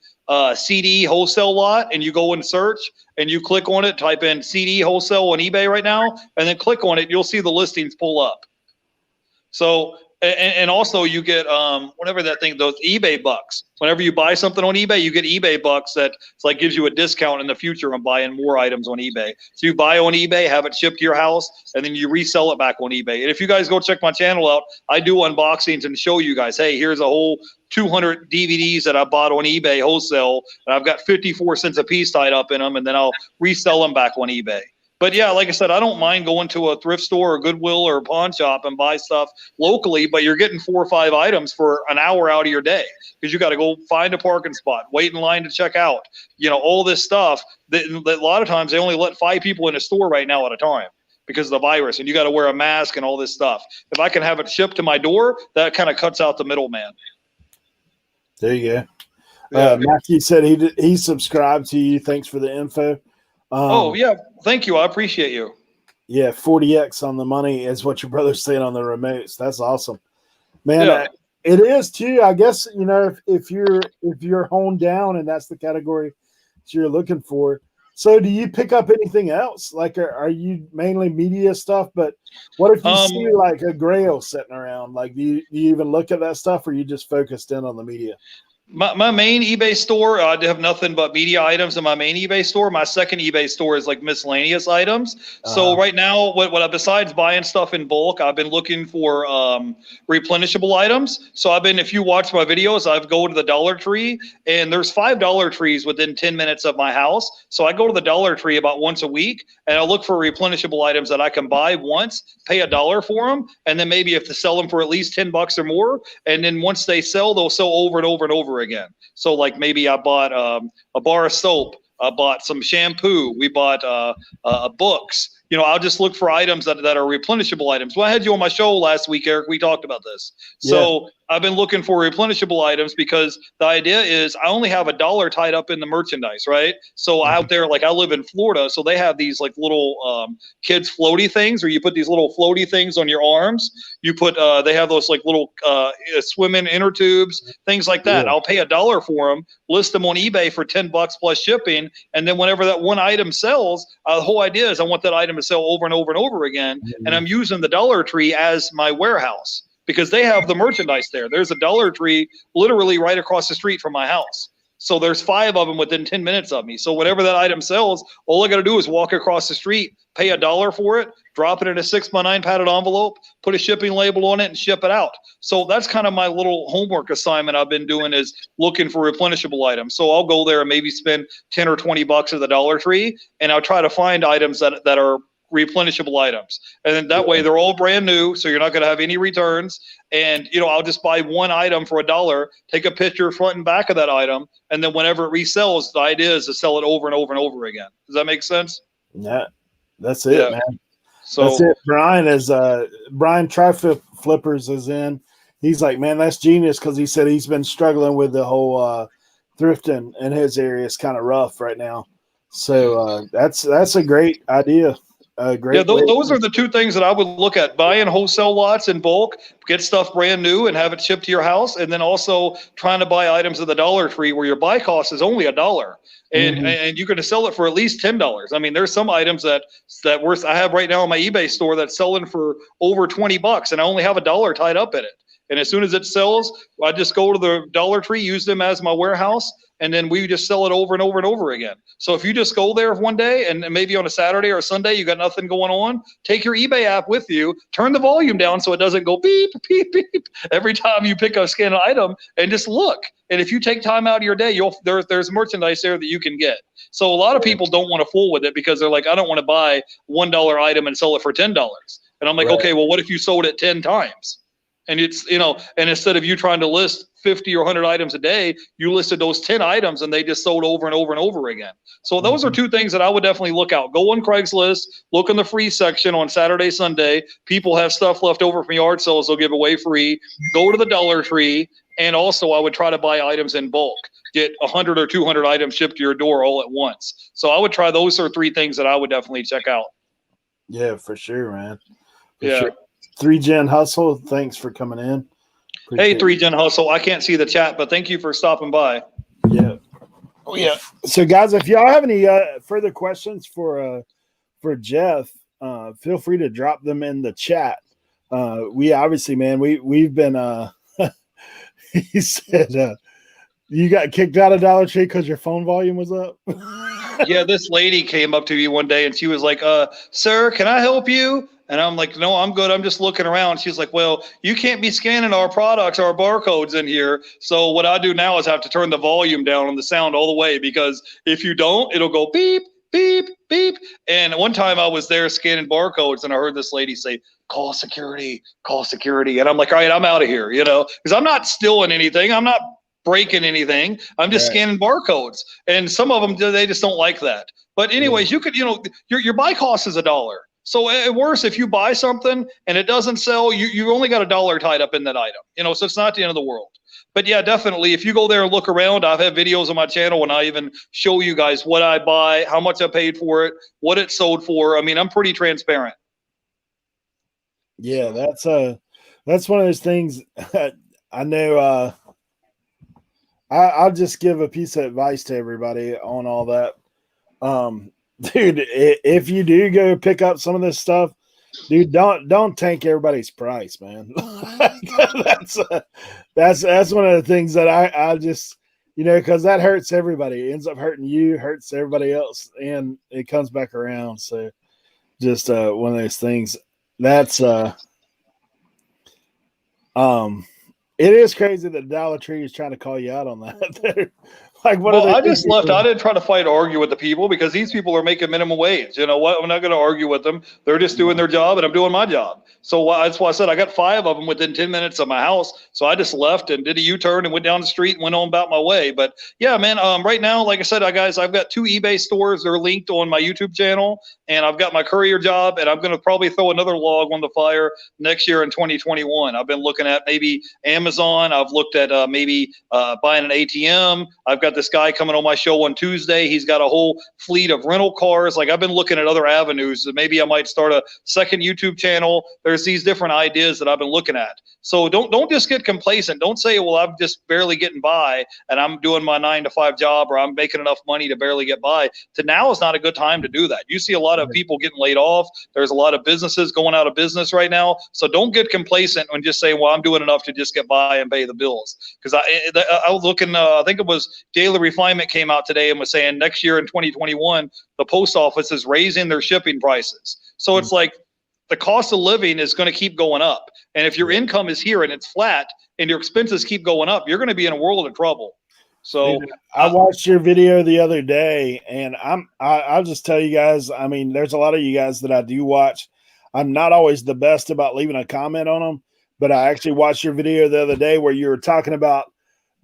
[SPEAKER 3] CD wholesale lot, and you go and search and you click on it, type in CD wholesale on eBay right now, and then click on it, you'll see the listings pull up. So and also you get whatever that thing, those eBay bucks. Whenever you buy something on eBay, you get eBay bucks that it's like gives you a discount in the future on buying more items on eBay. So you buy on eBay, have it shipped to your house, and then you resell it back on eBay. And if you guys go check my channel out, I do unboxings and show you guys, hey, here's a whole 200 DVDs that I bought on eBay wholesale, and I've got 54 cents a piece tied up in them, and then I'll resell them back on eBay. But yeah, like I said, I don't mind going to a thrift store or Goodwill or a pawn shop and buy stuff locally, but you're getting 4 or 5 items for an hour out of your day because you got to go find a parking spot, wait in line to check out, all this stuff that a lot of times they only let 5 people in a store right now at a time because of the virus, and you got to wear a mask and all this stuff. If I can have it shipped to my door, that kind of cuts out the middleman.
[SPEAKER 2] There you go. Matthew said he subscribed to you. Thanks for the info.
[SPEAKER 3] Thank you. I appreciate you.
[SPEAKER 2] Yeah, 40x on the money is what your brother's saying on the remotes. That's awesome, man. It is too. I guess if you're honed down and that's the category that you're looking for. So, do you pick up anything else? Like, are you mainly media stuff? But what if you see like a Grail sitting around? Like, do you even look at that stuff, or are you just focused in on the media?
[SPEAKER 3] My main eBay store, I have nothing but media items in my main eBay store. My second eBay store is like miscellaneous items. So right now, what besides buying stuff in bulk, I've been looking for replenishable items. So if you watch my videos, I go to the Dollar Tree, and there's 5 Dollar Trees within 10 minutes of my house. So I go to the Dollar Tree about once a week, and I look for replenishable items that I can buy once, pay $1 for them, and then maybe if they sell them for at least $10 or more, and then once they sell, they'll sell over and over and over again. So like maybe I bought a bar of soap, I bought some shampoo, we bought books. I'll just look for items that are replenishable items. Well, I had you on my show last week, Eric. We talked about this. So I've been looking for replenishable items because the idea is I only have $1 tied up in the merchandise, right? So out there, like I live in Florida, so they have these like little kids floaty things, where you put these little floaty things on your arms. You put they have those like little swimming inner tubes, things like that. I'll pay $1 for them, list them on eBay for $10 plus shipping, and then whenever that one item sells, the whole idea is I want that item to sell over and over and over again, and I'm using the Dollar Tree as my warehouse because they have the merchandise there. There's a Dollar Tree literally right across the street from my house. So there's 5 of them within 10 minutes of me. So whenever that item sells, all I got to do is walk across the street, pay $1 for it, drop it in a 6x9 padded envelope, put a shipping label on it, and ship it out. So that's kind of my little homework assignment I've been doing, is looking for replenishable items. So I'll go there and maybe spend 10 or 20 bucks at the Dollar Tree, and I'll try to find items that are replenishable items, and then that way they're all brand new, so you're not going to have any returns. And I'll just buy one item for $1, take a picture front and back of that item, and then whenever it resells, the idea is to sell it over and over and over again. Does that make sense?
[SPEAKER 2] Yeah, that's it, man.
[SPEAKER 3] So
[SPEAKER 2] that's it. Brian Flippers is in. He's like, man, that's genius, because he said he's been struggling with the whole thrifting in his area. It's kind of rough right now. So that's a great idea.
[SPEAKER 3] Those are the two things that I would look at: buying wholesale lots in bulk, get stuff brand new and have it shipped to your house, and then also trying to buy items at the Dollar Tree where your buy cost is only $1, and you're going to sell it for at least $10. I mean, there's some items that I have right now in my eBay store that's selling for over $20, and I only have $1 tied up in it. And as soon as it sells, I just go to the Dollar Tree, use them as my warehouse, and then we just sell it over and over and over again. So if you just go there one day and maybe on a Saturday or a Sunday, you got nothing going on, take your eBay app with you, turn the volume down so it doesn't go beep, beep, beep every time you pick up, scan an item, and just look. And if you take time out of your day, there's merchandise there that you can get. So a lot of people don't want to fool with it, because they're like, I don't want to buy $1 item and sell it for $10. And I'm like, okay, well, what if you sold it 10 times? And it's, and instead of you trying to list 50 or 100 items a day, you listed those 10 items and they just sold over and over and over again. So those are two things that I would definitely look out. Go on Craigslist, look in the free section on Saturday, Sunday. People have stuff left over from yard sales they'll give away free. Go to the Dollar Tree. And also I would try to buy items in bulk. Get 100 or 200 items shipped to your door all at once. So I would try those are three things that I would definitely check out.
[SPEAKER 2] Yeah, for sure, man. For sure. 3Gen Hustle, thanks for coming in.
[SPEAKER 3] Hey, 3Gen Hustle. I can't see the chat, but thank you for stopping by.
[SPEAKER 2] Yeah. Oh, yeah. So, guys, if y'all have any further questions for Jeff, feel free to drop them in the chat. We obviously, man, we've been he said you got kicked out of Dollar Tree because your phone volume was up.
[SPEAKER 3] Yeah, this lady came up to me one day and she was like, sir, can I help you? And I'm like, no, I'm good. I'm just looking around. She's like, well, you can't be scanning our products, our barcodes in here. So what I do now is I have to turn the volume down on the sound all the way, because if you don't, it'll go beep, beep, beep. And one time I was there scanning barcodes and I heard this lady say, call security, call security. And I'm like, all right, I'm out of here, because I'm not stealing anything. I'm not breaking anything. I'm just scanning barcodes. And some of them, they just don't like that. But anyways, you could, your buy cost is $1. So at worst, if you buy something and it doesn't sell, you only got $1 tied up in that item, so it's not the end of the world. But yeah, definitely, if you go there and look around, I've had videos on my channel and I even show you guys what I buy, how much I paid for it, what it sold for. I mean, I'm pretty transparent.
[SPEAKER 2] Yeah, that's one of those things. I know. I'll just give a piece of advice to everybody on all that. Dude, if you do go pick up some of this stuff, dude, don't tank everybody's price, man. that's one of the things that I just, because that hurts everybody. It ends up hurting you, hurts everybody else, and it comes back around. So just one of those things. That's it is crazy that Dollar Tree is trying to call you out on that. Like,
[SPEAKER 3] I just left. I didn't try to fight or argue with the people, because these people are making minimum wage. You know what? I'm not going to argue with them. They're just doing their job, and I'm doing my job. So that's why I said I got 5 of them within 10 minutes of my house. So I just left and did a U-turn and went down the street and went on about my way. But yeah, man, right now, like I said, guys, I've got 2 eBay stores. They're linked on my YouTube channel, and I've got my Courier job, and I'm going to probably throw another log on the fire next year in 2021. I've been looking at maybe Amazon. I've looked at maybe buying an ATM. I've got this guy coming on my show on Tuesday. He's got a whole fleet of rental cars. Like, I've been looking at other avenues. Maybe I might start a second YouTube channel. There's these different ideas that I've been looking at. So don't just get complacent. Don't say, well, I'm just barely getting by and I'm doing my 9-to-5 job, or I'm making enough money to barely get by. Now is not a good time to do that. You see a lot of people getting laid off. There's a lot of businesses going out of business right now. So don't get complacent and just say, well, I'm doing enough to just get by and pay the bills. Because I was looking, I think it was Daily Refinement came out today and was saying next year in 2021, the post office is raising their shipping prices. So it's like, the cost of living is going to keep going up. And if your income is here and it's flat and your expenses keep going up, you're going to be in a world of trouble. So
[SPEAKER 2] I watched your video the other day, and I'll just tell you guys, I mean, there's a lot of you guys that I do watch. I'm not always the best about leaving a comment on them, but I actually watched your video the other day where you were talking about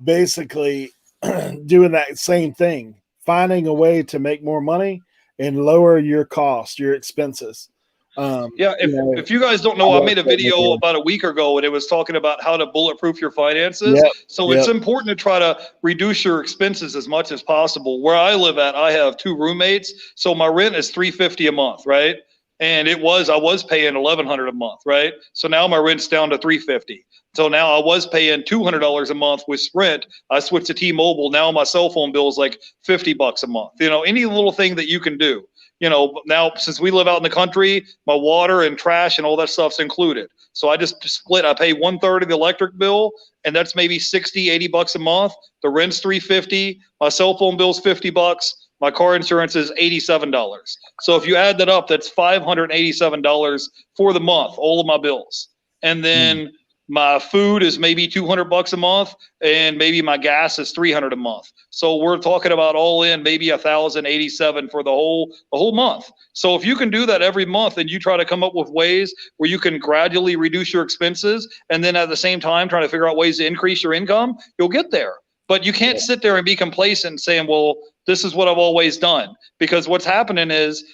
[SPEAKER 2] basically doing that same thing, finding a way to make more money and lower your cost, your expenses.
[SPEAKER 3] If you guys don't know, I made a video about a week ago, and it was talking about how to bulletproof your finances. It's important to try to reduce your expenses as much as possible. Where I live at, I have 2 roommates, so my rent is $350 a month, right? And I was paying $1,100 a month, right? So now my rent's down to $350. So now I was paying $200 a month with Sprint. I switched to T-Mobile. Now my cell phone bill is like $50 a month. You know, any little thing that you can do. You know, now since we live out in the country, my water and trash and all that stuff's included. So I just split. I pay 1/3 of the electric bill, and that's maybe $60-$80 a month. The rent's $350. My cell phone bill's $50. My car insurance is $87. So if you add that up, that's $587 for the month, all of my bills. And then my food is maybe $200 a month, and maybe my gas is $300 a month. So we're talking about all in maybe $1,087 for the whole month. So if you can do that every month, and you try to come up with ways where you can gradually reduce your expenses, and then at the same time trying to figure out ways to increase your income, you'll get there. But you can't sit there and be complacent saying, well, this is what I've always done. Because what's happening is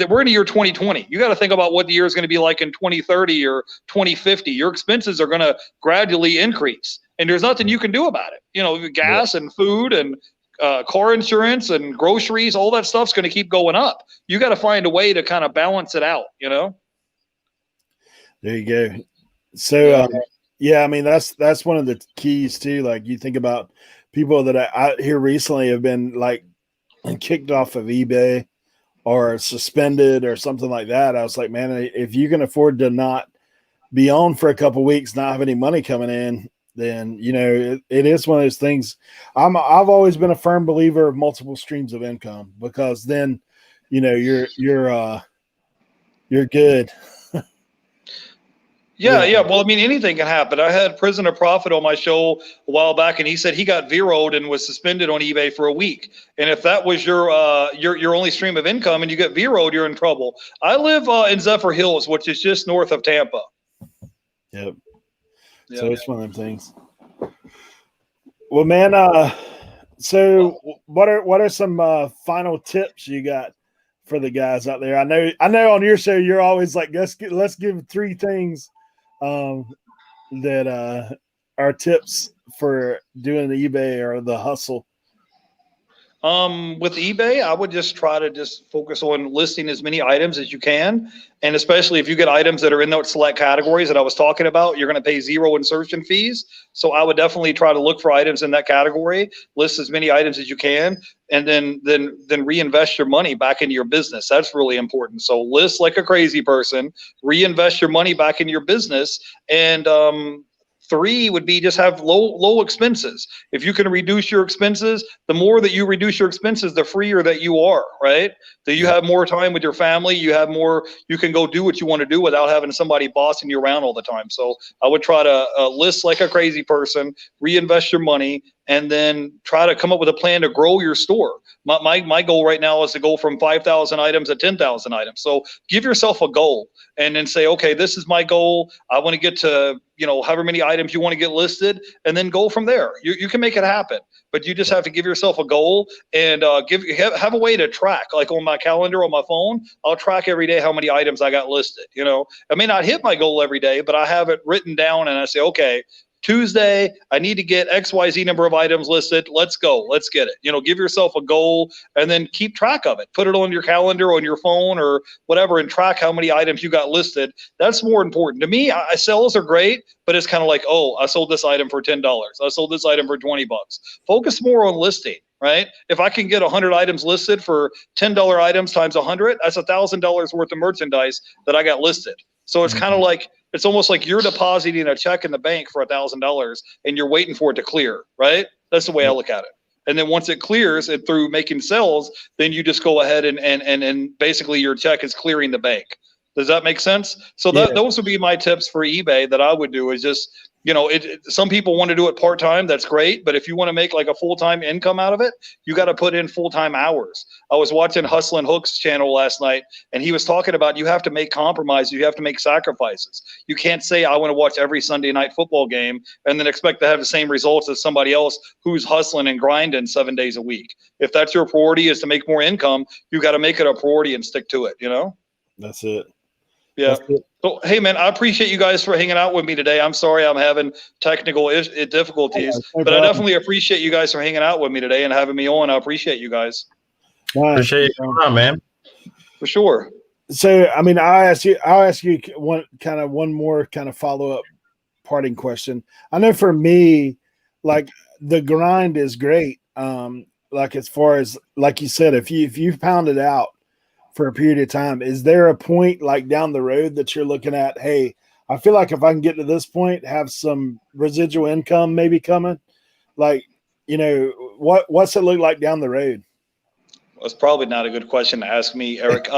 [SPEAKER 3] we're in the year 2020. You got to think about what the year is going to be like in 2030 or 2050. Your expenses are going to gradually increase, and there's nothing you can do about it. You know, gas and food and car insurance and groceries, all that stuff's going to keep going up. You got to find a way to kind of balance it out, you know?
[SPEAKER 2] There you go. So, I mean, that's one of the keys too. Like, you think about people that I here recently have been like kicked off of eBay or suspended or something like that. I was like, man, if you can afford to not be on for a couple of weeks, not have any money coming in, then, you know, it is one of those things. I've always been a firm believer of multiple streams of income, because then, you know, you're good.
[SPEAKER 3] Yeah. Well, I mean, anything can happen. I had Prisoner Prophet on my show a while back, and he said he got zeroed and was suspended on eBay for a week. And if that was your only stream of income and you get zeroed, you're in trouble. I live in Zephyr Hills, which is just north of Tampa.
[SPEAKER 2] Yep. So it's one of them things. Well, man, so what are some final tips you got for the guys out there? I know on your show you're always like, let's give 3 things that are tips for doing the eBay or the hustle.
[SPEAKER 3] With eBay, I would just try to focus on listing as many items as you can. And especially if you get items that are in those select categories that I was talking about, you're going to pay 0 insertion fees. So I would definitely try to look for items in that category, list as many items as you can, and then reinvest your money back into your business. That's really important. So list like a crazy person, reinvest your money back into your business, and 3 would be just have low expenses. If you can reduce your expenses, the more that you reduce your expenses, the freer that you are, right? That you have more time with your family, you can go do what you want to do without having somebody bossing you around all the time. So I would try to list like a crazy person, reinvest your money, and then try to come up with a plan to grow your store. My goal right now is to go from 5,000 items to 10,000 items. So give yourself a goal and then say, okay, this is my goal. I want to get to, however many items you want to get listed, and then go from there. You can make it happen, but you just have to give yourself a goal and have a way to track. Like on my calendar on my phone, I'll track every day how many items I got listed. I may not hit my goal every day, but I have it written down, and I say, okay, Tuesday, I need to get XYZ number of items listed. Let's go. Let's get it. Give yourself a goal and then keep track of it. Put it on your calendar, on your phone or whatever, and track how many items you got listed. That's more important. To me, sales are great, but it's kind of like, oh, I sold this item for $10. I sold this item for $20. Focus more on listing, right? If I can get 100 items listed for $10 items times 100, that's $1,000 worth of merchandise that I got listed. So it's kind of like, it's almost like you're depositing a check in the bank for $1,000 and you're waiting for it to clear, right? That's the way I look at it. And then once it clears and through making sales, then you just go ahead and basically your check is clearing the bank. Does that make sense? So those would be my tips for eBay that I would do is just, some people want to do it part-time. That's great. But if you want to make like a full-time income out of it, you got to put in full-time hours. I was watching Hustlin' Hook's channel last night, and he was talking about you have to make compromises. You have to make sacrifices. You can't say, I want to watch every Sunday night football game and then expect to have the same results as somebody else who's hustling and grinding 7 days a week. If that's your priority is to make more income, you got to make it a priority and stick to it,
[SPEAKER 2] That's it.
[SPEAKER 3] Yeah. So, hey, man, I appreciate you guys for hanging out with me today. I'm sorry I'm having technical difficulties, but I definitely appreciate you guys for hanging out with me today and having me on. I appreciate you guys.
[SPEAKER 1] Appreciate you coming on, man.
[SPEAKER 3] For sure.
[SPEAKER 2] So, I mean, I'll ask you one more kind of follow-up parting question. I know for me, like the grind is great. Like as far as, like you said, if you've pounded out for a period of time, is there a point like down the road that you're looking at, hey, I feel like if I can get to this point, have some residual income maybe coming, like, what's it look like down the road?
[SPEAKER 3] That's probably not a good question to ask me, Eric.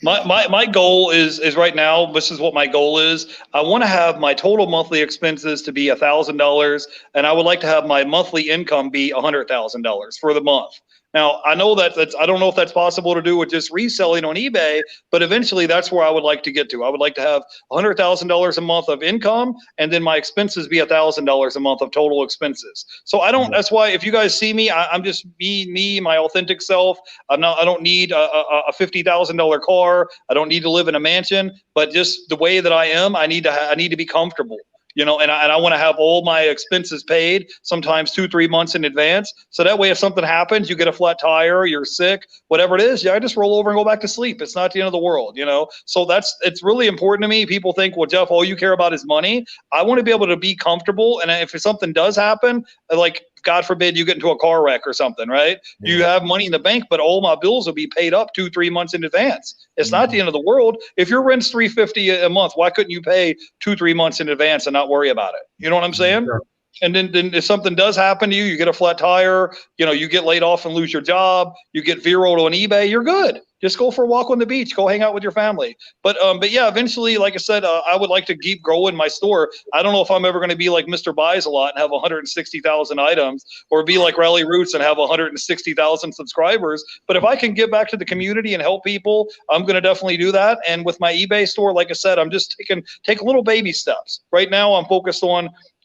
[SPEAKER 3] My goal is right now, this is what my goal is. I want to have my total monthly expenses to be $1,000, and I would like to have my monthly income be $100,000 for the month. Now, I know that's I don't know if that's possible to do with just reselling on eBay, but eventually that's where I would like to get to. I would like to have $100,000 a month of income, and then my expenses be $1,000 a month of total expenses. So I don't. That's why if you guys see me, I'm just me, my authentic self. I don't need a $50,000 car. I don't need to live in a mansion, but just the way that I am, I need to be comfortable. And I want to have all my expenses paid, sometimes 2-3 months in advance. So that way, if something happens, you get a flat tire, you're sick, whatever it is, I just roll over and go back to sleep. It's not the end of the world, So it's really important to me. People think, well, Jeff, all you care about is money. I want to be able to be comfortable. And if something does happen, like God forbid you get into a car wreck or something, right? Yeah. You have money in the bank, but all my bills will be paid up 2-3 months in advance. It's not the end of the world. If your rent's $350 a month, why couldn't you pay 2-3 months in advance and not worry about it? You know what I'm saying? Sure. And then if something does happen to you, you get a flat tire, you get laid off and lose your job, you get viral on eBay, you're good. Just go for a walk on the beach, go hang out with your family. But yeah, eventually, like I said, I would like to keep growing my store. I don't know if I'm ever going to be like Mr. Buys a Lot and have 160,000 items, or be like Rally Roots and have 160,000 subscribers. But if I can give back to the community and help people, I'm going to definitely do that. And with my eBay store, like I said, I'm just take little baby steps. Right now,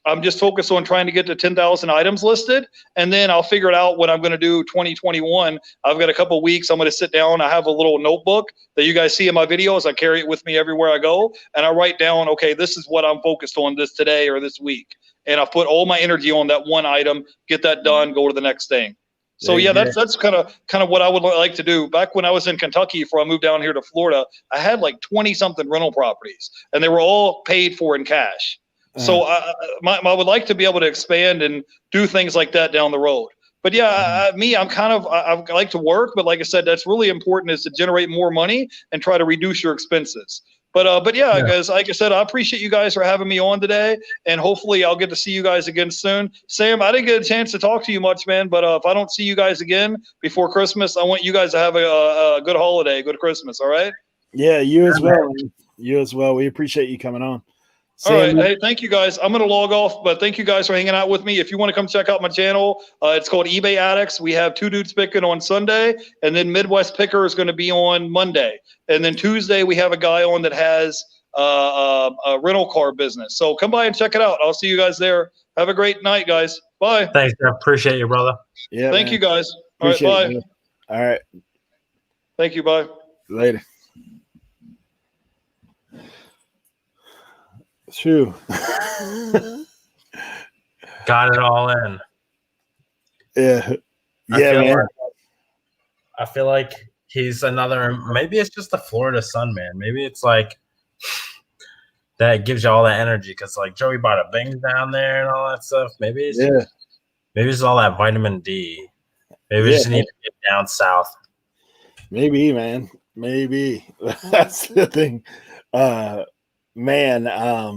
[SPEAKER 3] I'm just focused on trying to get to 10,000 items listed, and then I'll figure it out what I'm going to do 2021. I've got a couple weeks. I'm going to sit down. I have a little notebook that you guys see in my videos. I carry it with me everywhere I go, and I write down, okay, this is what I'm focused on this today or this week. And I put all my energy on that one item, get that done, go to the next thing. So yeah, that's kind of what I would like to do. Back when I was in Kentucky, before I moved down here to Florida, I had like 20-something rental properties, and they were all paid for in cash. So I would like to be able to expand and do things like that down the road. But yeah, I like to work, but like I said, that's really important, is to generate more money and try to reduce your expenses. But yeah, guys, like I said, I appreciate you guys for having me on today, and hopefully I'll get to see you guys again soon. Sam, I didn't get a chance to talk to you much, man, but if I don't see you guys again before Christmas, I want you guys to have a good holiday, good Christmas, all right?
[SPEAKER 2] Yeah, you as well. You as well. We appreciate you coming on.
[SPEAKER 3] All right. Hey, thank you guys. I'm going to log off, but thank you guys for hanging out with me. If you want to come check out my channel, it's called eBay Addicts. We have Two Dudes Picking on Sunday, and then Midwest Picker is going to be on Monday. And then Tuesday, we have a guy on that has a rental car business. So come by and check it out. I'll see you guys there. Have a great night, guys. Bye.
[SPEAKER 1] Thanks. I appreciate you, brother.
[SPEAKER 3] Yeah. Thank you, guys. All right. Bye.
[SPEAKER 2] All right.
[SPEAKER 3] Thank you. Bye.
[SPEAKER 2] Later. True.
[SPEAKER 1] Got it all in.
[SPEAKER 2] Yeah. Man.
[SPEAKER 1] I feel like he's another, maybe it's just the Florida sun, man. Maybe it's like that gives you all that energy, because like Joey bought a Bing down there and all that stuff. Maybe it's all that vitamin D. Maybe we just need to get down south.
[SPEAKER 2] Maybe, man. Maybe. That's the thing. Man, I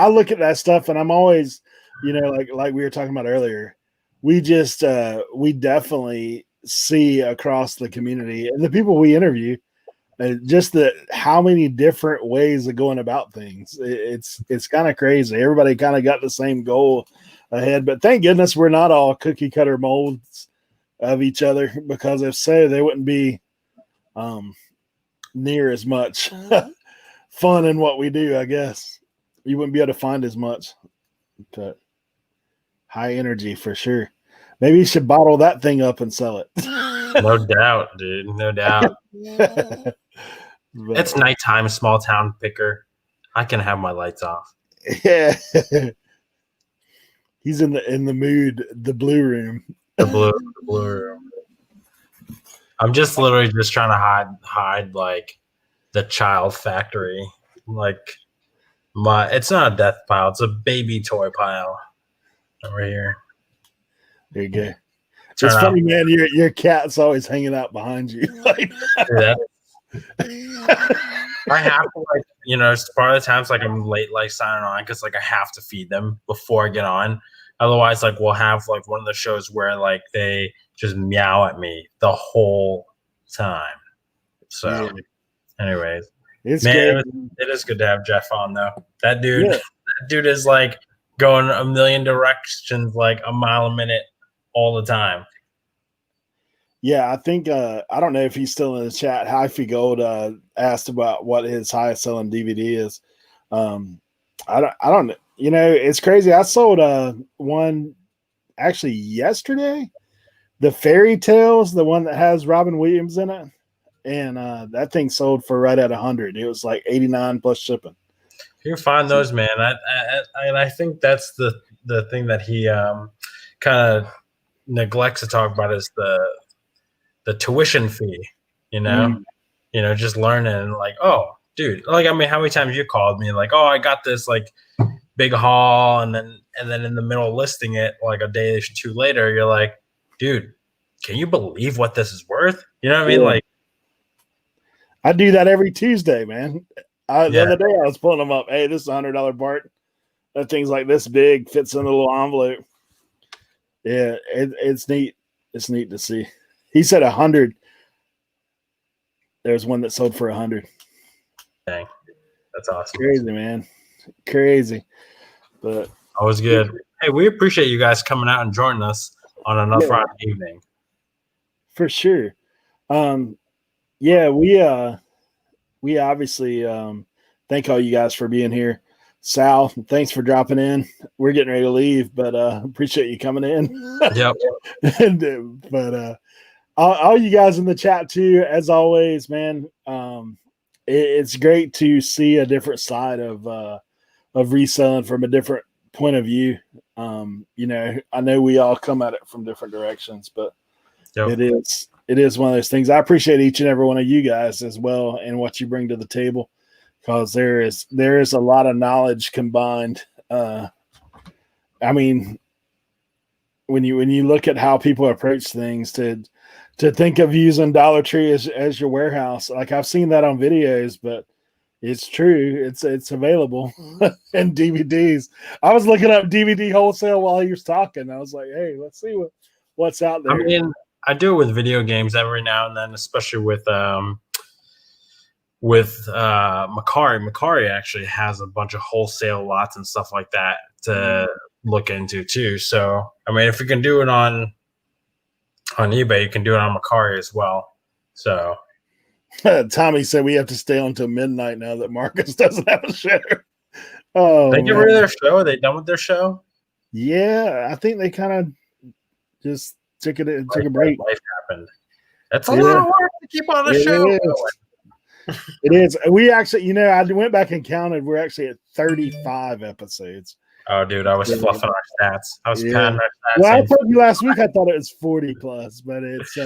[SPEAKER 2] look at that stuff, and I'm always, like we were talking about earlier, we definitely see across the community and the people we interview, just how many different ways of going about things. It's kind of crazy. Everybody kind of got the same goal ahead, but thank goodness we're not all cookie cutter molds of each other, because if so, they wouldn't be near as much fun in what we do. I guess you wouldn't be able to find as much, but high energy for sure. Maybe you should bottle that thing up and sell it.
[SPEAKER 1] No doubt, dude. No doubt. It's nighttime, small town picker. I can have my lights off.
[SPEAKER 2] Yeah. He's in the mood, the blue room.
[SPEAKER 1] The blue room. I'm just literally just trying to hide like the child factory. Like it's not a death pile, it's a baby toy pile over here.
[SPEAKER 2] There you go. It's funny, man. Your cat's always hanging out behind you.
[SPEAKER 1] Yeah. I have to, like, you know, part of the times, like, I'm late, like, signing on because, like, I have to feed them before I get on. Otherwise, like, we'll have, like, one of the shows where, like, they just meow at me the whole time. So, anyways,
[SPEAKER 2] it's
[SPEAKER 1] man, it is good to have Jeff on, though. That dude is, like, going a million directions, like, a mile a minute all the time.
[SPEAKER 2] Yeah, I think I don't know if he's still in the chat. Hyphy Gold asked about what his highest selling DVD is. I don't you know, it's crazy. I sold one actually yesterday, the Fairy Tales, the one that has Robin Williams in it, and that thing sold for right at 100. It was like 89 plus shipping.
[SPEAKER 1] You can find those, man. I think that's the thing that he kind of neglects to talk about is the tuition fee, you know, just learning and like, oh, dude, like, I mean, how many times you called me like, oh, I got this like big haul, and then in the middle of listing it like a day or two later, you're like, dude, can you believe what this is worth? You know what I mean? Like,
[SPEAKER 2] I do that every Tuesday, man. The other day I was pulling them up. Hey, this is $100 part. That thing's like this big, fits in a little envelope. Yeah, it's neat. It's neat to see. He said 100. There's one that sold for 100.
[SPEAKER 1] Dang, that's awesome.
[SPEAKER 2] Crazy, man. Crazy. But
[SPEAKER 1] always good. Hey, we appreciate you guys coming out and joining us on another Friday evening.
[SPEAKER 2] For sure. Yeah, we obviously thank all you guys for being here. Sal, thanks for dropping in. We're getting ready to leave, but appreciate you coming in.
[SPEAKER 1] Yep.
[SPEAKER 2] But all you guys in the chat too, as always, man. It's great to see a different side of reselling from a different point of view. You know, I know we all come at it from different directions, but it is one of those things. I appreciate each and every one of you guys as well and what you bring to the table, because there is a lot of knowledge combined. I mean, when you look at how people approach things, to think of using Dollar Tree as your warehouse, like I've seen that on videos, but it's true. It's available in DVDs. I was looking up DVD wholesale while he was talking. I was like, hey, let's see what's out there.
[SPEAKER 1] I mean, I do it with video games every now and then, especially with Macari. Macari actually has a bunch of wholesale lots and stuff like that to look into too. So, I mean, if you can do it on eBay, you can do it on Macari as well. So,
[SPEAKER 2] Tommy said we have to stay on until midnight now that Marcus doesn't have a show. Oh,
[SPEAKER 1] they get rid of their show? Are they done with their show?
[SPEAKER 2] Yeah, I think they kind of just took a break.
[SPEAKER 1] Life happened. That's a lot of work to keep on the show.
[SPEAKER 2] It is. We actually, you know, I went back and counted. We're actually at 35 episodes.
[SPEAKER 1] Oh, dude, I was fluffing our stats. I was patting our stats.
[SPEAKER 2] Well, I told you last week I thought it was 40 plus, but it's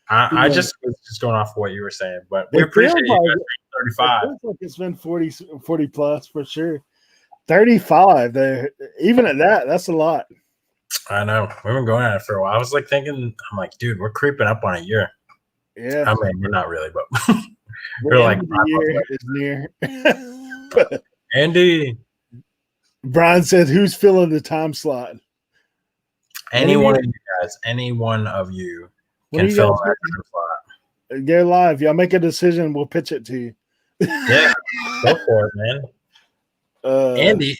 [SPEAKER 1] I just was just going off of what you were saying, but we appreciate you guys 35.
[SPEAKER 2] It feels like it's been 40 plus for sure. 35 there, even at that's a lot.
[SPEAKER 1] I know. We've been going at it for a while. I was like thinking, I'm like, dude, we're creeping up on a year.
[SPEAKER 2] Yeah.
[SPEAKER 1] I mean, we're not really, but
[SPEAKER 2] we're like, the year is near.
[SPEAKER 1] Andy.
[SPEAKER 2] Brian said, who's filling the time slot?
[SPEAKER 1] Any one of you guys, any one of you can fill that time slot.
[SPEAKER 2] Go live. Y'all make a decision. We'll pitch it to you.
[SPEAKER 1] Yeah, go for it, man.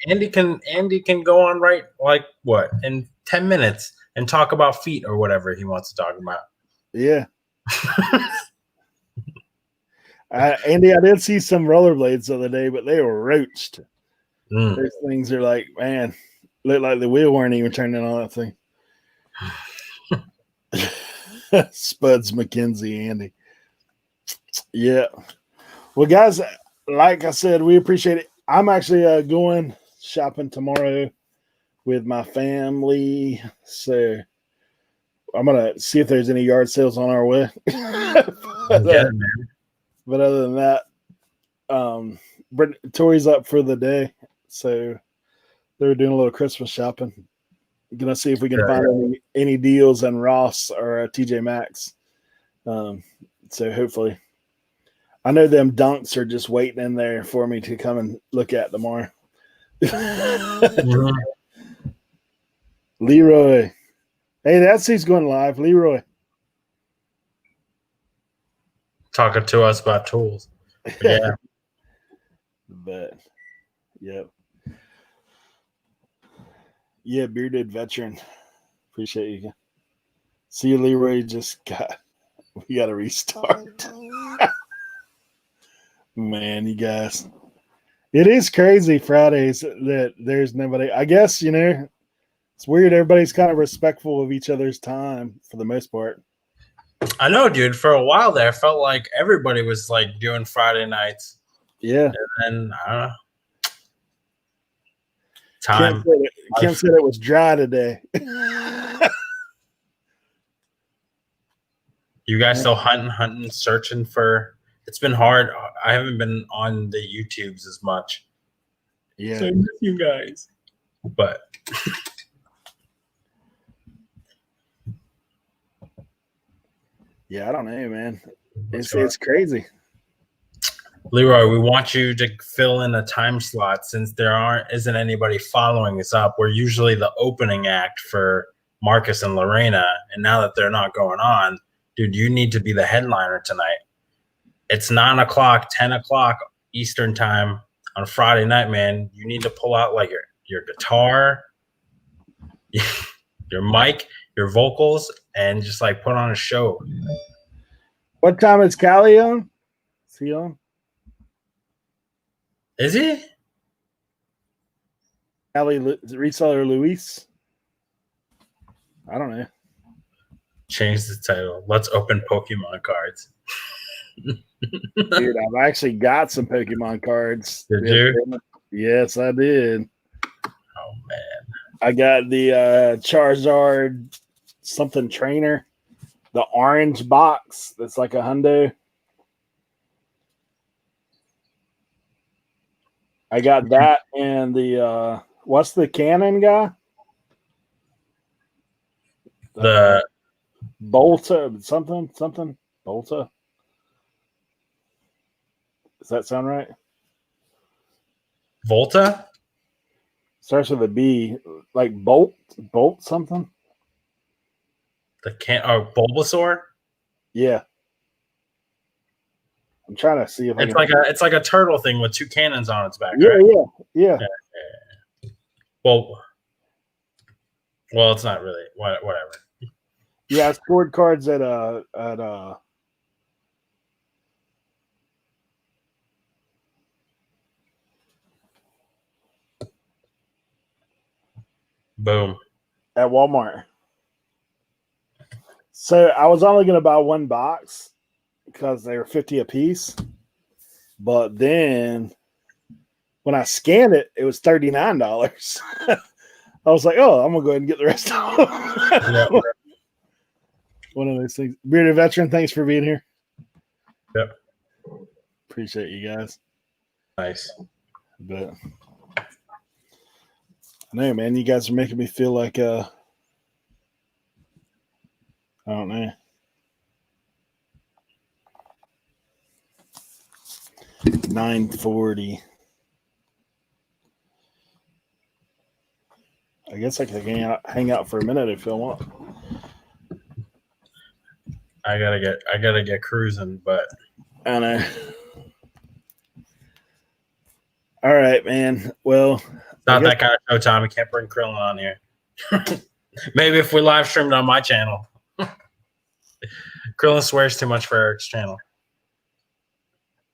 [SPEAKER 1] Andy can go on right like what in 10 minutes and talk about feet or whatever he wants to talk about.
[SPEAKER 2] Yeah. Andy, I did see some rollerblades the other day, but they were roached. Those things are like, man, look like the wheel weren't even turning on that thing. Spuds McKenzie, Andy. Yeah. Well, guys, like I said, we appreciate it. I'm actually going shopping tomorrow with my family. So I'm going to see if there's any yard sales on our way. But other than that, Tori's up for the day. So they're doing a little Christmas shopping. Gonna see if we can find any deals on Ross or TJ Maxx. So hopefully, I know them dunks are just waiting in there for me to come and look at tomorrow. Leroy, hey, that's who's going live. Leroy,
[SPEAKER 1] talking to us about tools. Yeah,
[SPEAKER 2] but yep. Yeah, bearded veteran. Appreciate you. See you, Leroy. We got to restart. Man, you guys. It is crazy Fridays that there's nobody. I guess, it's weird. Everybody's kind of respectful of each other's time for the most part.
[SPEAKER 1] I know, dude. For a while there, I felt like everybody was like doing Friday nights.
[SPEAKER 2] Yeah.
[SPEAKER 1] And then, I don't know.
[SPEAKER 2] Kim said it was dry today.
[SPEAKER 1] You guys still hunting, searching for? It's been hard. I haven't been on the YouTubes as much.
[SPEAKER 2] Yeah,
[SPEAKER 1] so I miss you guys. But
[SPEAKER 2] yeah, I don't know, man. It's crazy.
[SPEAKER 1] Leroy, we want you to fill in a time slot since isn't anybody following us up. We're usually the opening act for Marcus and Lorena, and now that they're not going on, dude, you need to be the headliner tonight. It's 9 o'clock, 10 o'clock Eastern time on Friday night, man. You need to pull out like your guitar, your mic, your vocals, and just like put on a show.
[SPEAKER 2] What time is Callie on? Is he on?
[SPEAKER 1] Is he?
[SPEAKER 2] Callie, Reseller Luis? I don't know.
[SPEAKER 1] Change the title. Let's open Pokemon cards.
[SPEAKER 2] Dude, I've actually got some Pokemon cards.
[SPEAKER 1] Did you?
[SPEAKER 2] Yes, I did.
[SPEAKER 1] Oh, man.
[SPEAKER 2] I got the Charizard something trainer. The orange box that's like a hundo. I got that and the what's the cannon guy?
[SPEAKER 1] The
[SPEAKER 2] Bolta something Bolta. Does that sound right?
[SPEAKER 1] Volta?
[SPEAKER 2] Starts with a B, like bolt something.
[SPEAKER 1] Bulbasaur? Yeah.
[SPEAKER 2] I'm trying to see if
[SPEAKER 1] it's like a turtle thing with two cannons on its back.
[SPEAKER 2] Yeah,
[SPEAKER 1] right?
[SPEAKER 2] yeah.
[SPEAKER 1] Well, it's not really. Whatever.
[SPEAKER 2] Yeah, I scored cards at
[SPEAKER 1] Boom.
[SPEAKER 2] At Walmart. So I was only going to buy one box because they were $50 a piece. But then when I scanned it, it was $39. I was like, oh, I'm going to go ahead and get the rest of them. Yeah. One of those things. Bearded Veteran, thanks for being here.
[SPEAKER 1] Yep.
[SPEAKER 2] Appreciate you guys.
[SPEAKER 1] Nice.
[SPEAKER 2] But I know, man, you guys are making me feel like I don't know. $9.40. I guess I can hang out for a minute if you want.
[SPEAKER 1] I gotta get cruising, but
[SPEAKER 2] I know. All right, man. Well,
[SPEAKER 1] not that kind of showtime. We can't bring Krillin on here. Maybe if we live streamed on my channel. Krillin swears too much for Eric's channel.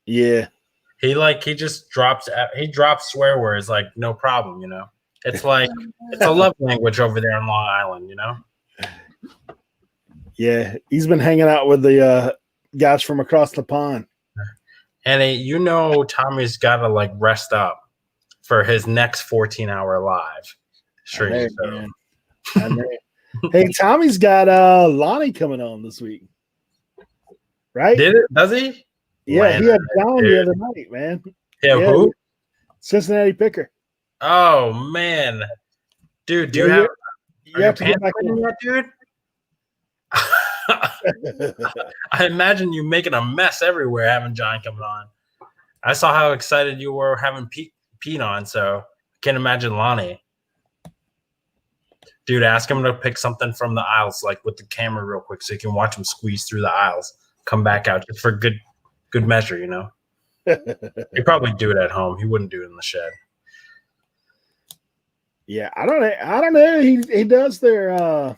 [SPEAKER 2] Yeah.
[SPEAKER 1] He just drops swear words like no problem, you know. It's like it's a love language over there in Long Island, you know.
[SPEAKER 2] Yeah, he's been hanging out with the guys from across the pond.
[SPEAKER 1] And Tommy's got to like rest up for his next 14-hour live stream.
[SPEAKER 2] I know. Hey, Tommy's got Lonnie coming on this week, right?
[SPEAKER 1] Does he?
[SPEAKER 2] Yeah, he had John the other night, man.
[SPEAKER 1] Yeah, who?
[SPEAKER 2] Cincinnati Picker.
[SPEAKER 1] Oh man, dude, do you have to get back in that, dude? I imagine you making a mess everywhere having John coming on. I saw how excited you were having Pete on, so I can't imagine Lonnie. Dude, ask him to pick something from the aisles, like with the camera real quick, so you can watch him squeeze through the aisles, come back out just for good measure, you know. He'd probably do it at home. He wouldn't do it in the shed.
[SPEAKER 2] Yeah, I don't know. He does their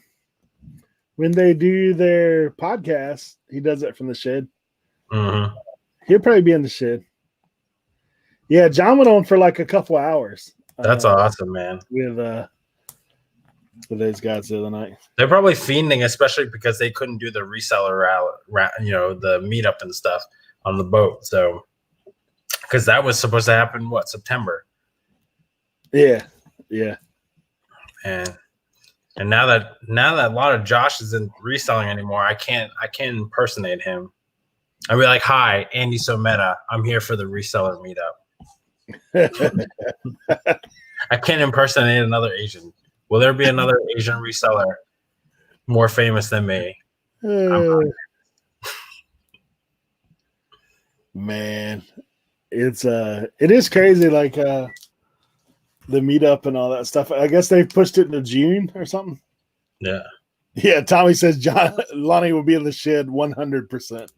[SPEAKER 2] when they do their podcast, he does it from the shed.
[SPEAKER 1] Mm-hmm.
[SPEAKER 2] He'll probably be in the shed. Yeah, John went on for like a couple hours.
[SPEAKER 1] That's awesome, man.
[SPEAKER 2] With those guys the other night.
[SPEAKER 1] They're probably fiending, especially because they couldn't do the reseller the meetup and stuff on the boat. So, because that was supposed to happen, September?
[SPEAKER 2] Yeah.
[SPEAKER 1] And now that a lot of Josh isn't reselling anymore, I can't impersonate him. I'd be like, "Hi, Andy Someta. I'm here for the reseller meetup." I can't impersonate another Asian. Will there be another Asian reseller more famous than me?
[SPEAKER 2] Man, it is crazy. Like the meetup and all that stuff. I guess they pushed it into June or something.
[SPEAKER 1] Yeah.
[SPEAKER 2] Yeah. Tommy says Lonnie will be in the shed 100%.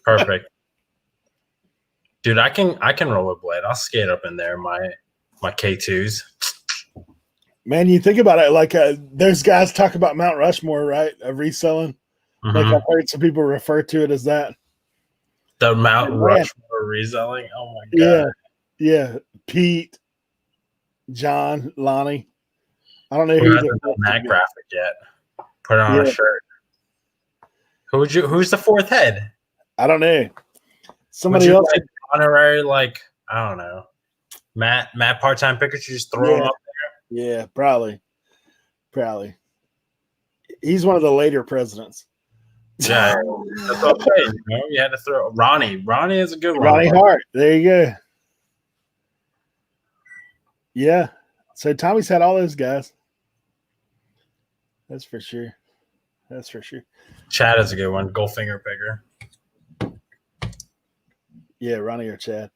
[SPEAKER 1] Perfect. Dude, I can rollerblade. I'll skate up in there. My K2s.
[SPEAKER 2] Man, you think about it, like there's guys talk about Mount Rushmore, right? Of reselling.
[SPEAKER 1] Mm-hmm.
[SPEAKER 2] Like I've heard some people refer to it as that.
[SPEAKER 1] The Mount Rushmore reselling. Oh my god.
[SPEAKER 2] Yeah. Pete, John, Lonnie. I don't know
[SPEAKER 1] who's done that graphic yet. Put it on a shirt. Who's the fourth head?
[SPEAKER 2] I don't know. Somebody else.
[SPEAKER 1] Like honorary, like I don't know. Matt part-time pickers. You just throw him up there.
[SPEAKER 2] Yeah, probably. He's one of the later presidents.
[SPEAKER 1] Yeah, that's what I'm saying. You know, you had to throw Ronnie. Ronnie is a good one.
[SPEAKER 2] Ronnie Hart. There you go. Yeah. So Tommy's had all those guys. That's for sure.
[SPEAKER 1] Chad is a good one. Goldfinger picker.
[SPEAKER 2] Yeah, Ronnie or Chad.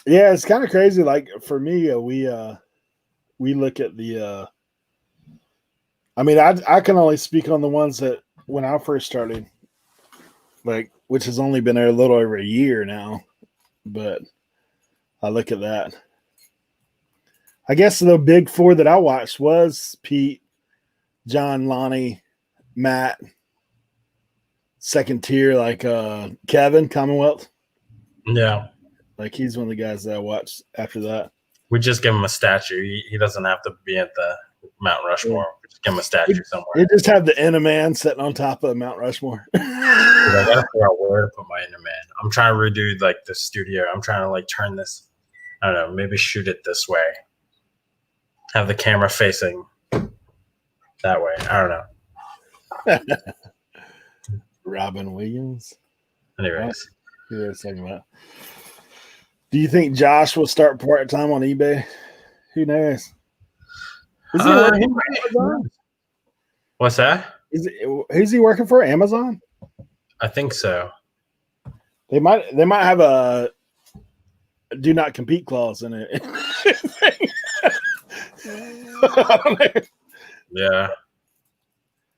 [SPEAKER 2] Yeah, it's kind of crazy. Like for me, we look at the. I mean, I can only speak on the ones that when I first started, like which has only been a little over a year now, but I look at that. I guess the big four that I watched was Pete, John, Lonnie, Matt. Second tier, like Kevin Commonwealth.
[SPEAKER 1] Yeah.
[SPEAKER 2] Like he's one of the guys that I watched after that.
[SPEAKER 1] We just give him a statue. He doesn't have to be at the Mount Rushmore. We just give him a statue somewhere.
[SPEAKER 2] You just have the Inner Man sitting on top of Mount Rushmore.
[SPEAKER 1] Dude, I gotta figure out where to put my Inner Man. I'm trying to redo like the studio. I'm trying to like turn this. I don't know. Maybe shoot it this way. Have the camera facing that way. I don't know.
[SPEAKER 2] Robin Williams.
[SPEAKER 1] Anyways,
[SPEAKER 2] who are talking about? Do you think Josh will start part-time on eBay? Who knows? Is he working for Amazon?
[SPEAKER 1] What's that?
[SPEAKER 2] Who's he working for? Amazon?
[SPEAKER 1] I think so.
[SPEAKER 2] They might have a do not compete clause in it.
[SPEAKER 1] Yeah.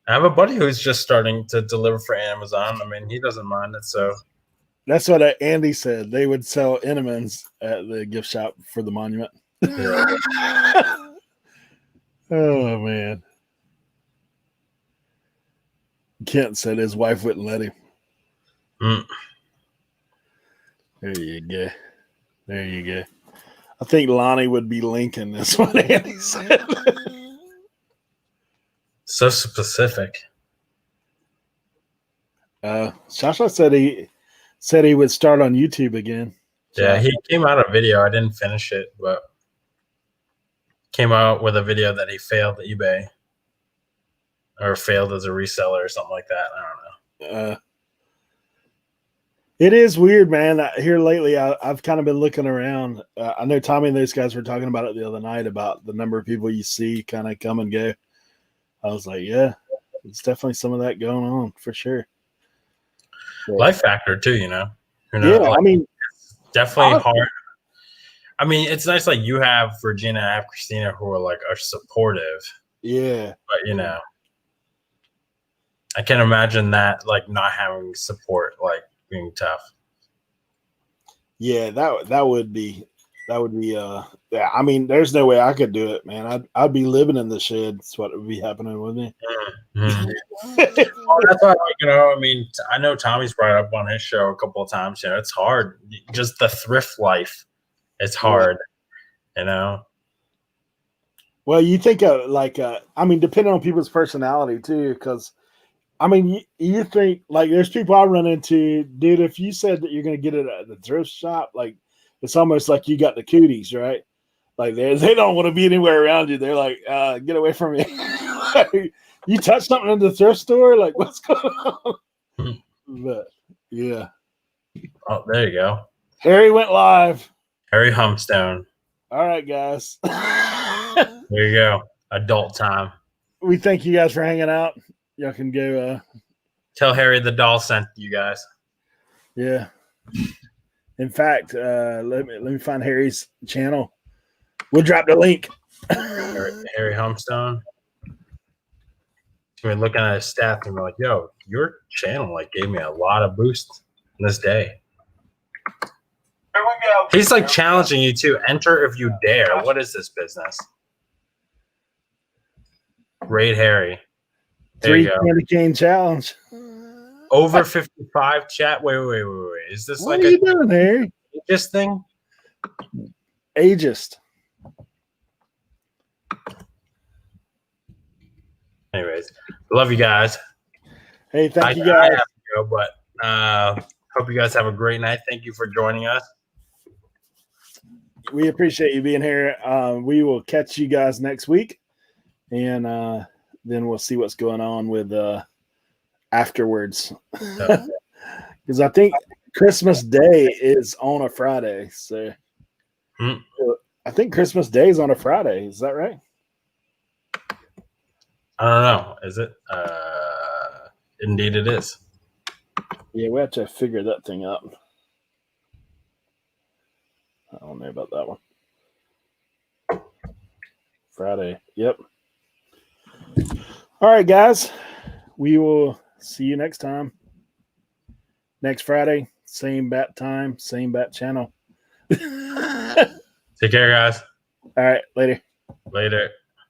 [SPEAKER 1] I have a buddy who's just starting to deliver for Amazon. I mean, he doesn't mind it. So
[SPEAKER 2] that's what Andy said. They would sell Entenmann's at the gift shop for the monument. Oh, man. Kent said his wife wouldn't let him. There you go. There you go. I think Lonnie would be Lincoln. That's what Andy said.
[SPEAKER 1] So specific.
[SPEAKER 2] Shasha said he would start on YouTube again.
[SPEAKER 1] Yeah, he came out a video. I didn't finish it, but came out with a video that he failed eBay or failed as a reseller or something like that. I don't know.
[SPEAKER 2] It is weird, man. Here lately, I've kind of been looking around. I know Tommy and those guys were talking about it the other night about the number of people you see kind of come and go. I was like, yeah, there's definitely some of that going on for sure. So,
[SPEAKER 1] life factor too, you know.
[SPEAKER 2] Yeah, like, I mean,
[SPEAKER 1] it's definitely hard. I mean, it's nice like you have Virginia and I have Christina who are supportive.
[SPEAKER 2] Yeah,
[SPEAKER 1] but you know, I can imagine that like not having support like being tough.
[SPEAKER 2] Yeah, that would be yeah. I mean, there's no way I could do it, man. I'd be living in the shed. That's what would be happening with me.
[SPEAKER 1] Mm-hmm. Well, that's why, you know. I mean, I know Tommy's brought it up on his show a couple of times. You know, it's hard. Just the thrift life, it's hard. You know.
[SPEAKER 2] Well, you think of I mean, depending on people's personality too, because I mean, you think like there's people I run into, dude. If you said that you're going to get it at the thrift shop, like it's almost like you got the cooties, right? Like they don't want to be anywhere around you. They're like, get away from me. You touch something in the thrift store, like what's going on? But yeah.
[SPEAKER 1] Oh, there you go.
[SPEAKER 2] Harry went live.
[SPEAKER 1] Harry Humstone.
[SPEAKER 2] All right, guys.
[SPEAKER 1] There you go. Adult time.
[SPEAKER 2] We thank you guys for hanging out. Y'all can go
[SPEAKER 1] tell Harry the doll sent you guys.
[SPEAKER 2] Yeah. In fact, let me find Harry's channel. We'll drop the link.
[SPEAKER 1] Harry Humstone. We're looking at his stats and we're like, yo, your channel like gave me a lot of boost this day.
[SPEAKER 4] Here we go.
[SPEAKER 1] He's like challenging you to enter if you dare. What is this business? Raid Harry. There
[SPEAKER 2] 3
[SPEAKER 1] you go.
[SPEAKER 2] candy cane challenge.
[SPEAKER 1] Over 55 chat. Wait. Is this
[SPEAKER 2] what
[SPEAKER 1] like
[SPEAKER 2] are you doing, Harry?
[SPEAKER 1] Ageist thing?
[SPEAKER 2] Ageist.
[SPEAKER 1] Anyways, love you guys.
[SPEAKER 2] Hey, thank you guys.
[SPEAKER 1] I have to go, but hope you guys have a great night. Thank you for joining us.
[SPEAKER 2] We appreciate you being here. We will catch you guys next week, and then we'll see what's going on with afterwards. Because I think Christmas Day is on a Friday. So I think Christmas Day is on a Friday. Is that right?
[SPEAKER 1] I don't know. Is it? Indeed it is.
[SPEAKER 2] Yeah, we have to figure that thing out. I don't know about that one. Friday. Yep. All right, guys. We will see you next time. Next Friday. Same bat time, same bat channel.
[SPEAKER 1] Take care, guys.
[SPEAKER 2] All right. Later.
[SPEAKER 1] Later.